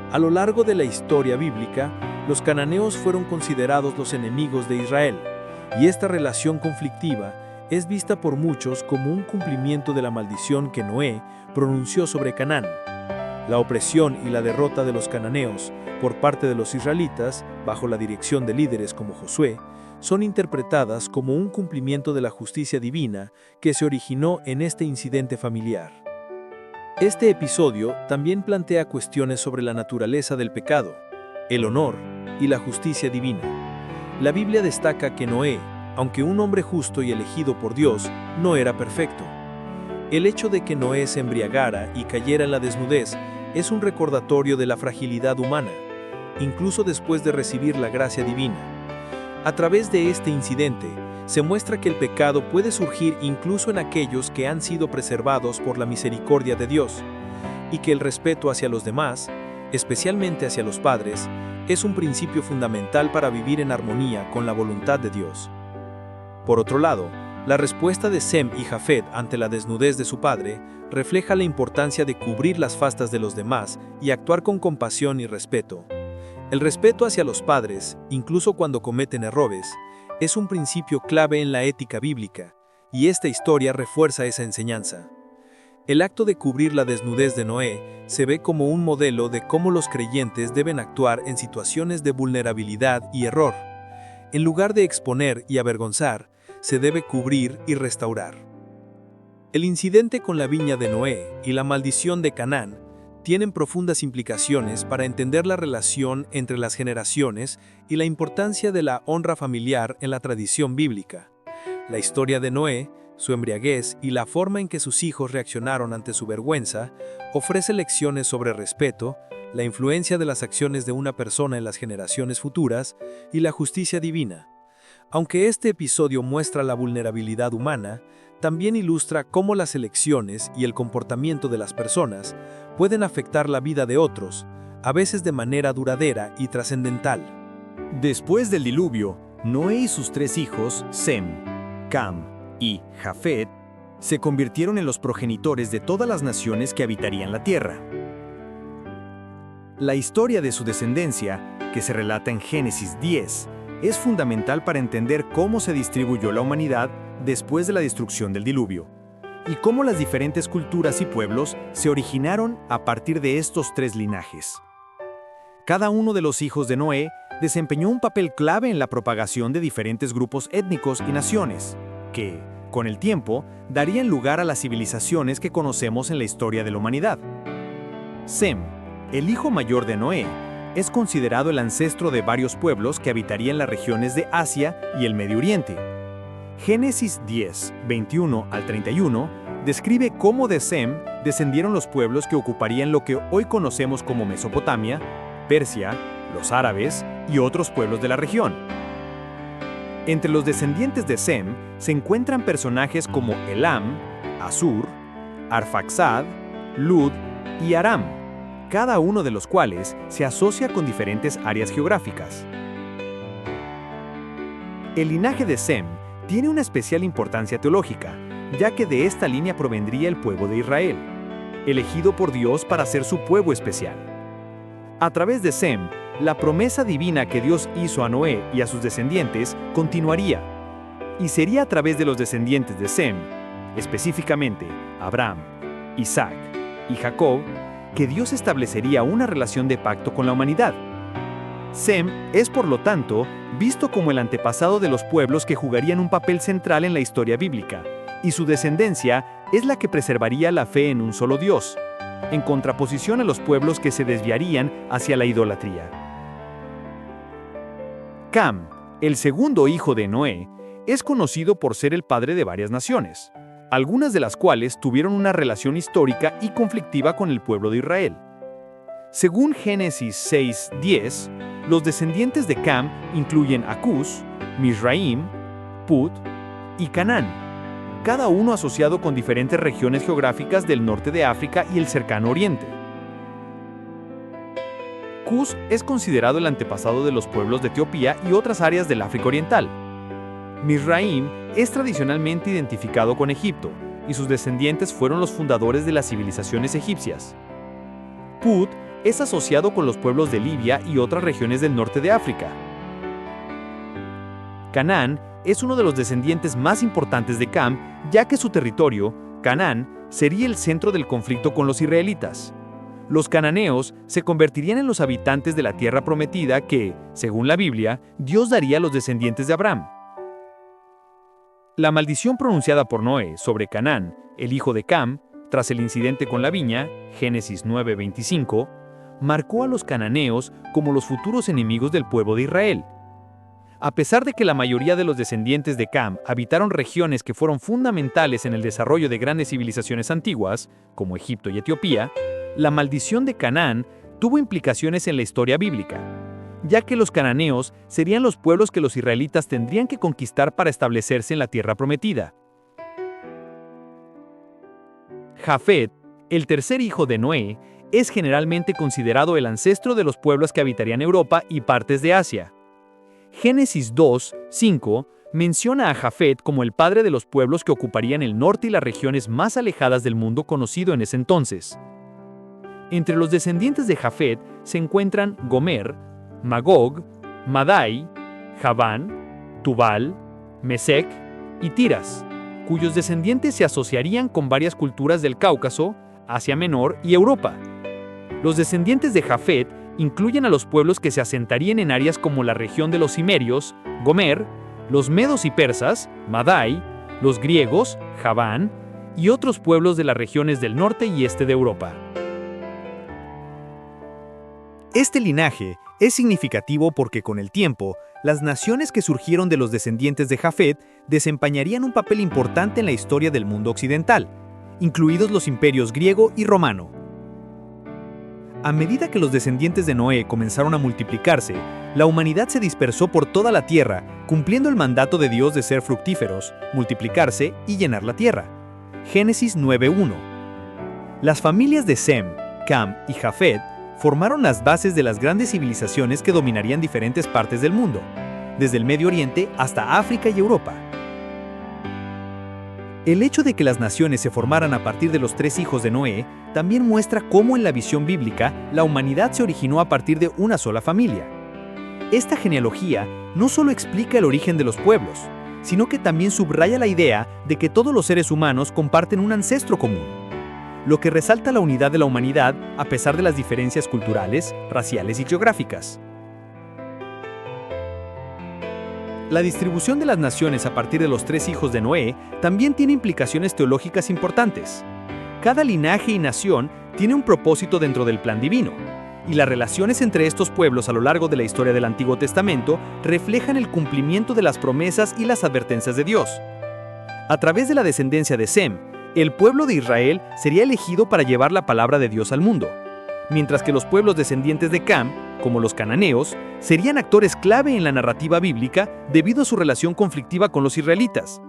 A lo largo de la historia bíblica, los cananeos fueron considerados los enemigos de Israel, y esta relación conflictiva es vista por muchos como un cumplimiento de la maldición que Noé pronunció sobre Canaán. La opresión y la derrota de los cananeos por parte de los israelitas, bajo la dirección de líderes como Josué, son interpretadas como un cumplimiento de la justicia divina que se originó en este incidente familiar. Este episodio también plantea cuestiones sobre la naturaleza del pecado, el honor y la justicia divina. La Biblia destaca que Noé, aunque un hombre justo y elegido por Dios, no era perfecto. El hecho de que Noé se embriagara y cayera en la desnudez es un recordatorio de la fragilidad humana, incluso después de recibir la gracia divina. A través de este incidente, se muestra que el pecado puede surgir incluso en aquellos que han sido preservados por la misericordia de Dios, y que el respeto hacia los demás, especialmente hacia los padres, es un principio fundamental para vivir en armonía con la voluntad de Dios. Por otro lado, la respuesta de Sem y Jafet ante la desnudez de su padre refleja la importancia de cubrir las faltas de los demás y actuar con compasión y respeto. El respeto hacia los padres, incluso cuando cometen errores, es un principio clave en la ética bíblica, y esta historia refuerza esa enseñanza. El acto de cubrir la desnudez de Noé se ve como un modelo de cómo los creyentes deben actuar en situaciones de vulnerabilidad y error. En lugar de exponer y avergonzar, se debe cubrir y restaurar. El incidente con la viña de Noé y la maldición de Canaán tienen profundas implicaciones para entender la relación entre las generaciones y la importancia de la honra familiar en la tradición bíblica. La historia de Noé su embriaguez y la forma en que sus hijos reaccionaron ante su vergüenza, ofrece lecciones sobre respeto, la influencia de las acciones de una persona en las generaciones futuras y la justicia divina. Aunque este episodio muestra la vulnerabilidad humana, también ilustra cómo las elecciones y el comportamiento de las personas pueden afectar la vida de otros, a veces de manera duradera y trascendental. Después del diluvio, Noé y sus 3 hijos, Sem, Cam y Jafet, se convirtieron en los progenitores de todas las naciones que habitarían la tierra. La historia de su descendencia, que se relata en Génesis 10, es fundamental para entender cómo se distribuyó la humanidad después de la destrucción del diluvio, y cómo las diferentes culturas y pueblos se originaron a partir de estos 3 linajes. Cada uno de los hijos de Noé desempeñó un papel clave en la propagación de diferentes grupos étnicos y naciones, que, con el tiempo, darían lugar a las civilizaciones que conocemos en la historia de la humanidad. Sem, el hijo mayor de Noé, es considerado el ancestro de varios pueblos que habitarían las regiones de Asia y el Medio Oriente. Génesis 10, 21 al 31, describe cómo de Sem descendieron los pueblos que ocuparían lo que hoy conocemos como Mesopotamia, Persia, los árabes y otros pueblos de la región. Entre los descendientes de Sem se encuentran personajes como Elam, Asur, Arfaxad, Lud y Aram, cada uno de los cuales se asocia con diferentes áreas geográficas. El linaje de Sem tiene una especial importancia teológica, ya que de esta línea provendría el pueblo de Israel, elegido por Dios para ser su pueblo especial. A través de Sem, la promesa divina que Dios hizo a Noé y a sus descendientes continuaría, y sería a través de los descendientes de Sem, específicamente Abraham, Isaac y Jacob, que Dios establecería una relación de pacto con la humanidad. Sem es, por lo tanto, visto como el antepasado de los pueblos que jugarían un papel central en la historia bíblica, y su descendencia es la que preservaría la fe en un solo Dios, en contraposición a los pueblos que se desviarían hacia la idolatría. Cam, el segundo hijo de Noé, es conocido por ser el padre de varias naciones, algunas de las cuales tuvieron una relación histórica y conflictiva con el pueblo de Israel. Según Génesis 6:10, los descendientes de Cam incluyen a Cus, Mizraim, Put y Canaán, cada uno asociado con diferentes regiones geográficas del norte de África y el cercano oriente. Cus es considerado el antepasado de los pueblos de Etiopía y otras áreas del África Oriental. Mizraim es tradicionalmente identificado con Egipto, y sus descendientes fueron los fundadores de las civilizaciones egipcias. Put es asociado con los pueblos de Libia y otras regiones del norte de África. Canaán es uno de los descendientes más importantes de Cam, ya que su territorio, Canaán, sería el centro del conflicto con los israelitas. Los cananeos se convertirían en los habitantes de la tierra prometida que, según la Biblia, Dios daría a los descendientes de Abraham. La maldición pronunciada por Noé sobre Canaán, el hijo de Cam, tras el incidente con la viña, Génesis 9:25, marcó a los cananeos como los futuros enemigos del pueblo de Israel. A pesar de que la mayoría de los descendientes de Cam habitaron regiones que fueron fundamentales en el desarrollo de grandes civilizaciones antiguas, como Egipto y Etiopía, la maldición de Canaán tuvo implicaciones en la historia bíblica, ya que los cananeos serían los pueblos que los israelitas tendrían que conquistar para establecerse en la tierra prometida. Jafet, el tercer hijo de Noé, es generalmente considerado el ancestro de los pueblos que habitarían Europa y partes de Asia. Génesis 2:5 menciona a Jafet como el padre de los pueblos que ocuparían el norte y las regiones más alejadas del mundo conocido en ese entonces. Entre los descendientes de Jafet se encuentran Gomer, Magog, Madai, Javán, Tubal, Mesec y Tiras, cuyos descendientes se asociarían con varias culturas del Cáucaso, Asia Menor y Europa. Los descendientes de Jafet incluyen a los pueblos que se asentarían en áreas como la región de los Cimerios, Gomer, los medos y persas, Madai, los griegos, Javán, y otros pueblos de las regiones del norte y este de Europa. Este linaje es significativo porque con el tiempo las naciones que surgieron de los descendientes de Jafet desempeñarían un papel importante en la historia del mundo occidental, incluidos los imperios griego y romano. A medida que los descendientes de Noé comenzaron a multiplicarse, la humanidad se dispersó por toda la tierra, cumpliendo el mandato de Dios de ser fructíferos, multiplicarse y llenar la tierra. Génesis 9:1. Las familias de Sem, Cam y Jafet formaron las bases de las grandes civilizaciones que dominarían diferentes partes del mundo, desde el Medio Oriente hasta África y Europa. El hecho de que las naciones se formaran a partir de los 3 hijos de Noé también muestra cómo en la visión bíblica la humanidad se originó a partir de una sola familia. Esta genealogía no solo explica el origen de los pueblos, sino que también subraya la idea de que todos los seres humanos comparten un ancestro común, lo que resalta la unidad de la humanidad a pesar de las diferencias culturales, raciales y geográficas. La distribución de las naciones a partir de los 3 hijos de Noé también tiene implicaciones teológicas importantes. Cada linaje y nación tiene un propósito dentro del plan divino, y las relaciones entre estos pueblos a lo largo de la historia del Antiguo Testamento reflejan el cumplimiento de las promesas y las advertencias de Dios. A través de la descendencia de Sem, el pueblo de Israel sería elegido para llevar la palabra de Dios al mundo, mientras que los pueblos descendientes de Cam, como los cananeos, serían actores clave en la narrativa bíblica debido a su relación conflictiva con los israelitas.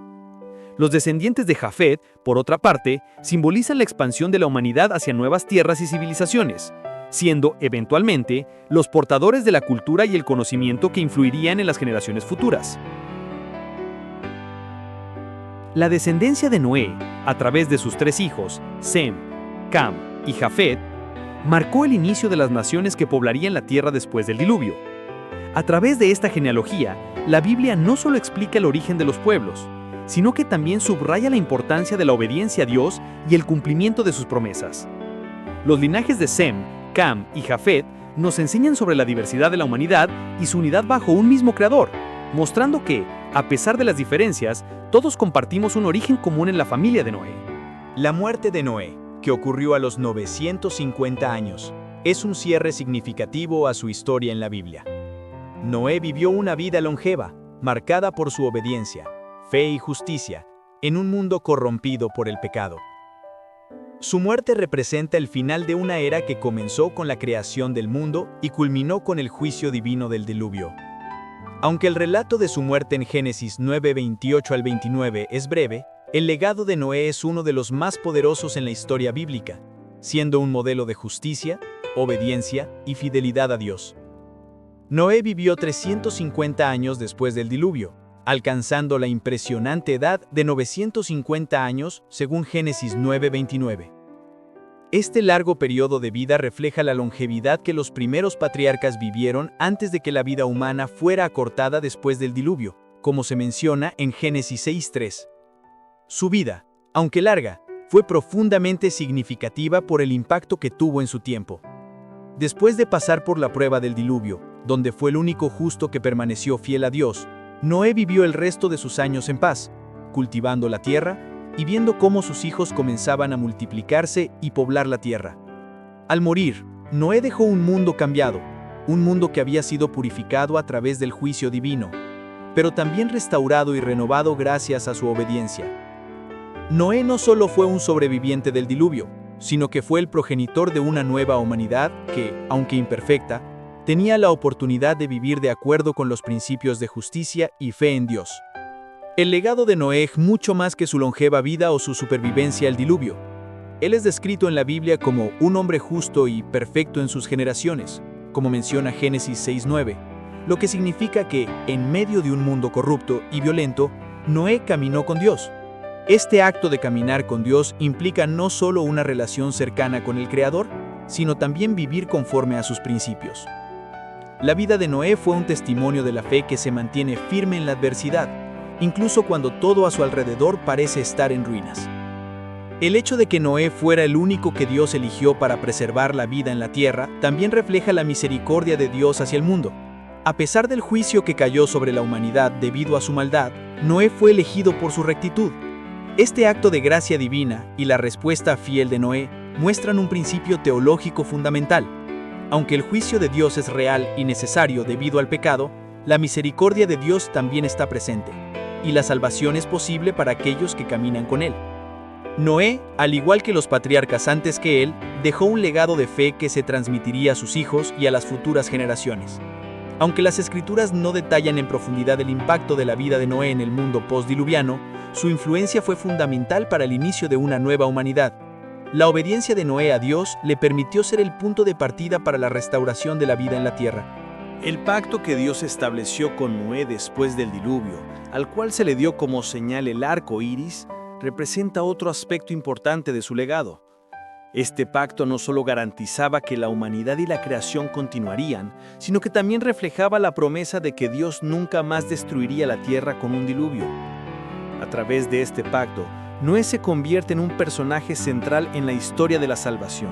Los descendientes de Jafet, por otra parte, simbolizan la expansión de la humanidad hacia nuevas tierras y civilizaciones, siendo, eventualmente, los portadores de la cultura y el conocimiento que influirían en las generaciones futuras. La descendencia de Noé, a través de sus 3 hijos, Sem, Cam y Jafet, marcó el inicio de las naciones que poblarían la tierra después del diluvio. A través de esta genealogía, la Biblia no solo explica el origen de los pueblos, sino que también subraya la importancia de la obediencia a Dios y el cumplimiento de sus promesas. Los linajes de Sem, Cam y Jafet nos enseñan sobre la diversidad de la humanidad y su unidad bajo un mismo creador, mostrando que, a pesar de las diferencias, todos compartimos un origen común en la familia de Noé. La muerte de Noé, que ocurrió a los 950 años, es un cierre significativo a su historia en la Biblia. Noé vivió una vida longeva, marcada por su obediencia, fe y justicia, en un mundo corrompido por el pecado. Su muerte representa el final de una era que comenzó con la creación del mundo y culminó con el juicio divino del diluvio. Aunque el relato de su muerte en Génesis 9:28 al 29 es breve, el legado de Noé es uno de los más poderosos en la historia bíblica, siendo un modelo de justicia, obediencia y fidelidad a Dios. Noé vivió 350 años después del diluvio, alcanzando la impresionante edad de 950 años según Génesis 9:29. Este largo periodo de vida refleja la longevidad que los primeros patriarcas vivieron antes de que la vida humana fuera acortada después del diluvio, como se menciona en Génesis 6:3. Su vida, aunque larga, fue profundamente significativa por el impacto que tuvo en su tiempo. Después de pasar por la prueba del diluvio, donde fue el único justo que permaneció fiel a Dios, Noé vivió el resto de sus años en paz, cultivando la tierra y viendo cómo sus hijos comenzaban a multiplicarse y poblar la tierra. Al morir, Noé dejó un mundo cambiado, un mundo que había sido purificado a través del juicio divino, pero también restaurado y renovado gracias a su obediencia. Noé no solo fue un sobreviviente del diluvio, sino que fue el progenitor de una nueva humanidad que, aunque imperfecta, tenía la oportunidad de vivir de acuerdo con los principios de justicia y fe en Dios. El legado de Noé, mucho más que su longeva vida o su supervivencia al diluvio. Él es descrito en la Biblia como un hombre justo y perfecto en sus generaciones, como menciona Génesis 6:9, lo que significa que, en medio de un mundo corrupto y violento, Noé caminó con Dios. Este acto de caminar con Dios implica no solo una relación cercana con el Creador, sino también vivir conforme a sus principios. La vida de Noé fue un testimonio de la fe que se mantiene firme en la adversidad, incluso cuando todo a su alrededor parece estar en ruinas. El hecho de que Noé fuera el único que Dios eligió para preservar la vida en la tierra también refleja la misericordia de Dios hacia el mundo. A pesar del juicio que cayó sobre la humanidad debido a su maldad, Noé fue elegido por su rectitud. Este acto de gracia divina y la respuesta fiel de Noé muestran un principio teológico fundamental. Aunque el juicio de Dios es real y necesario debido al pecado, la misericordia de Dios también está presente, y la salvación es posible para aquellos que caminan con Él. Noé, al igual que los patriarcas antes que él, dejó un legado de fe que se transmitiría a sus hijos y a las futuras generaciones. Aunque las escrituras no detallan en profundidad el impacto de la vida de Noé en el mundo postdiluviano, su influencia fue fundamental para el inicio de una nueva humanidad. La obediencia de Noé a Dios le permitió ser el punto de partida para la restauración de la vida en la tierra. El pacto que Dios estableció con Noé después del diluvio, al cual se le dio como señal el arco iris, representa otro aspecto importante de su legado. Este pacto no solo garantizaba que la humanidad y la creación continuarían, sino que también reflejaba la promesa de que Dios nunca más destruiría la tierra con un diluvio. A través de este pacto, Noé se convierte en un personaje central en la historia de la salvación,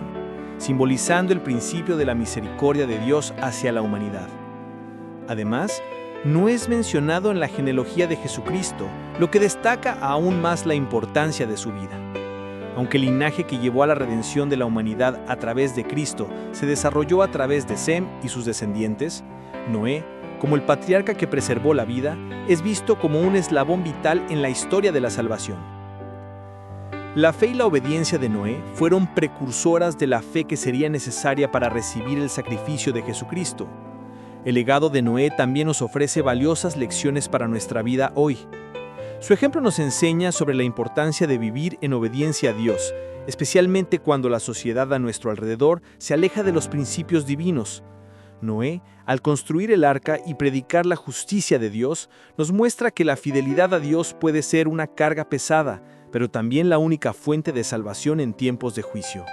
simbolizando el principio de la misericordia de Dios hacia la humanidad. Además, Noé es mencionado en la genealogía de Jesucristo, lo que destaca aún más la importancia de su vida. Aunque el linaje que llevó a la redención de la humanidad a través de Cristo se desarrolló a través de Sem y sus descendientes, Noé, como el patriarca que preservó la vida, es visto como un eslabón vital en la historia de la salvación. La fe y la obediencia de Noé fueron precursoras de la fe que sería necesaria para recibir el sacrificio de Jesucristo. El legado de Noé también nos ofrece valiosas lecciones para nuestra vida hoy. Su ejemplo nos enseña sobre la importancia de vivir en obediencia a Dios, especialmente cuando la sociedad a nuestro alrededor se aleja de los principios divinos. Noé, al construir el arca y predicar la justicia de Dios, nos muestra que la fidelidad a Dios puede ser una carga pesada, pero también la única fuente de salvación en tiempos de juicio.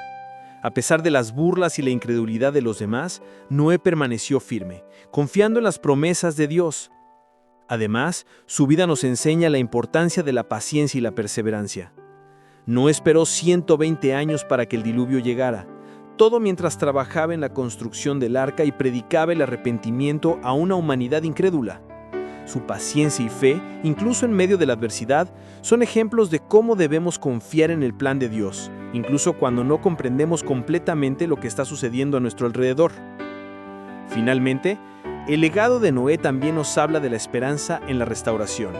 A pesar de las burlas y la incredulidad de los demás, Noé permaneció firme, confiando en las promesas de Dios. Además, su vida nos enseña la importancia de la paciencia y la perseverancia. No esperó 120 años para que el diluvio llegara, todo mientras trabajaba en la construcción del arca y predicaba el arrepentimiento a una humanidad incrédula. Su paciencia y fe, incluso en medio de la adversidad, son ejemplos de cómo debemos confiar en el plan de Dios, incluso cuando no comprendemos completamente lo que está sucediendo a nuestro alrededor. Finalmente, el legado de Noé también nos habla de la esperanza en la restauración.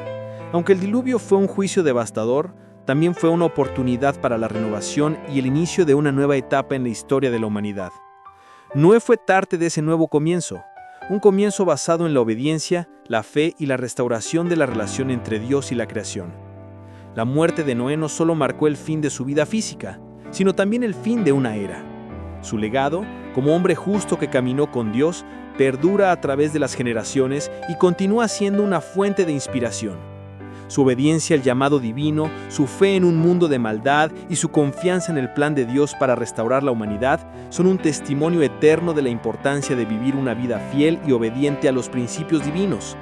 Aunque el diluvio fue un juicio devastador, también fue una oportunidad para la renovación y el inicio de una nueva etapa en la historia de la humanidad. Noé fue parte de ese nuevo comienzo, un comienzo basado en la obediencia, la fe y la restauración de la relación entre Dios y la creación. La muerte de Noé no solo marcó el fin de su vida física, sino también el fin de una era. Su legado, como hombre justo que caminó con Dios, perdura a través de las generaciones y continúa siendo una fuente de inspiración. Su obediencia al llamado divino, su fe en un mundo de maldad y su confianza en el plan de Dios para restaurar la humanidad son un testimonio eterno de la importancia de vivir una vida fiel y obediente a los principios divinos.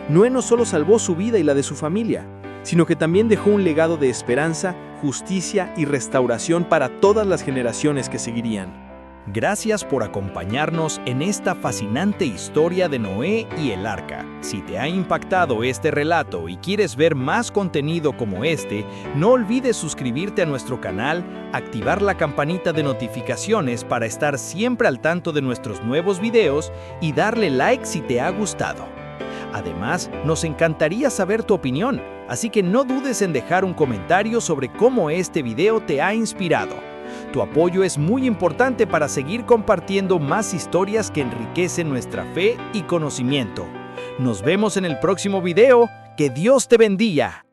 Noé no solo salvó su vida y la de su familia, sino que también dejó un legado de esperanza, justicia y restauración para todas las generaciones que seguirían. Gracias por acompañarnos en esta fascinante historia de Noé y el arca. Si te ha impactado este relato y quieres ver más contenido como este, no olvides suscribirte a nuestro canal, activar la campanita de notificaciones para estar siempre al tanto de nuestros nuevos videos y darle like si te ha gustado. Además, nos encantaría saber tu opinión, así que no dudes en dejar un comentario sobre cómo este video te ha inspirado. Tu apoyo es muy importante para seguir compartiendo más historias que enriquecen nuestra fe y conocimiento. Nos vemos en el próximo video. ¡Que Dios te bendiga!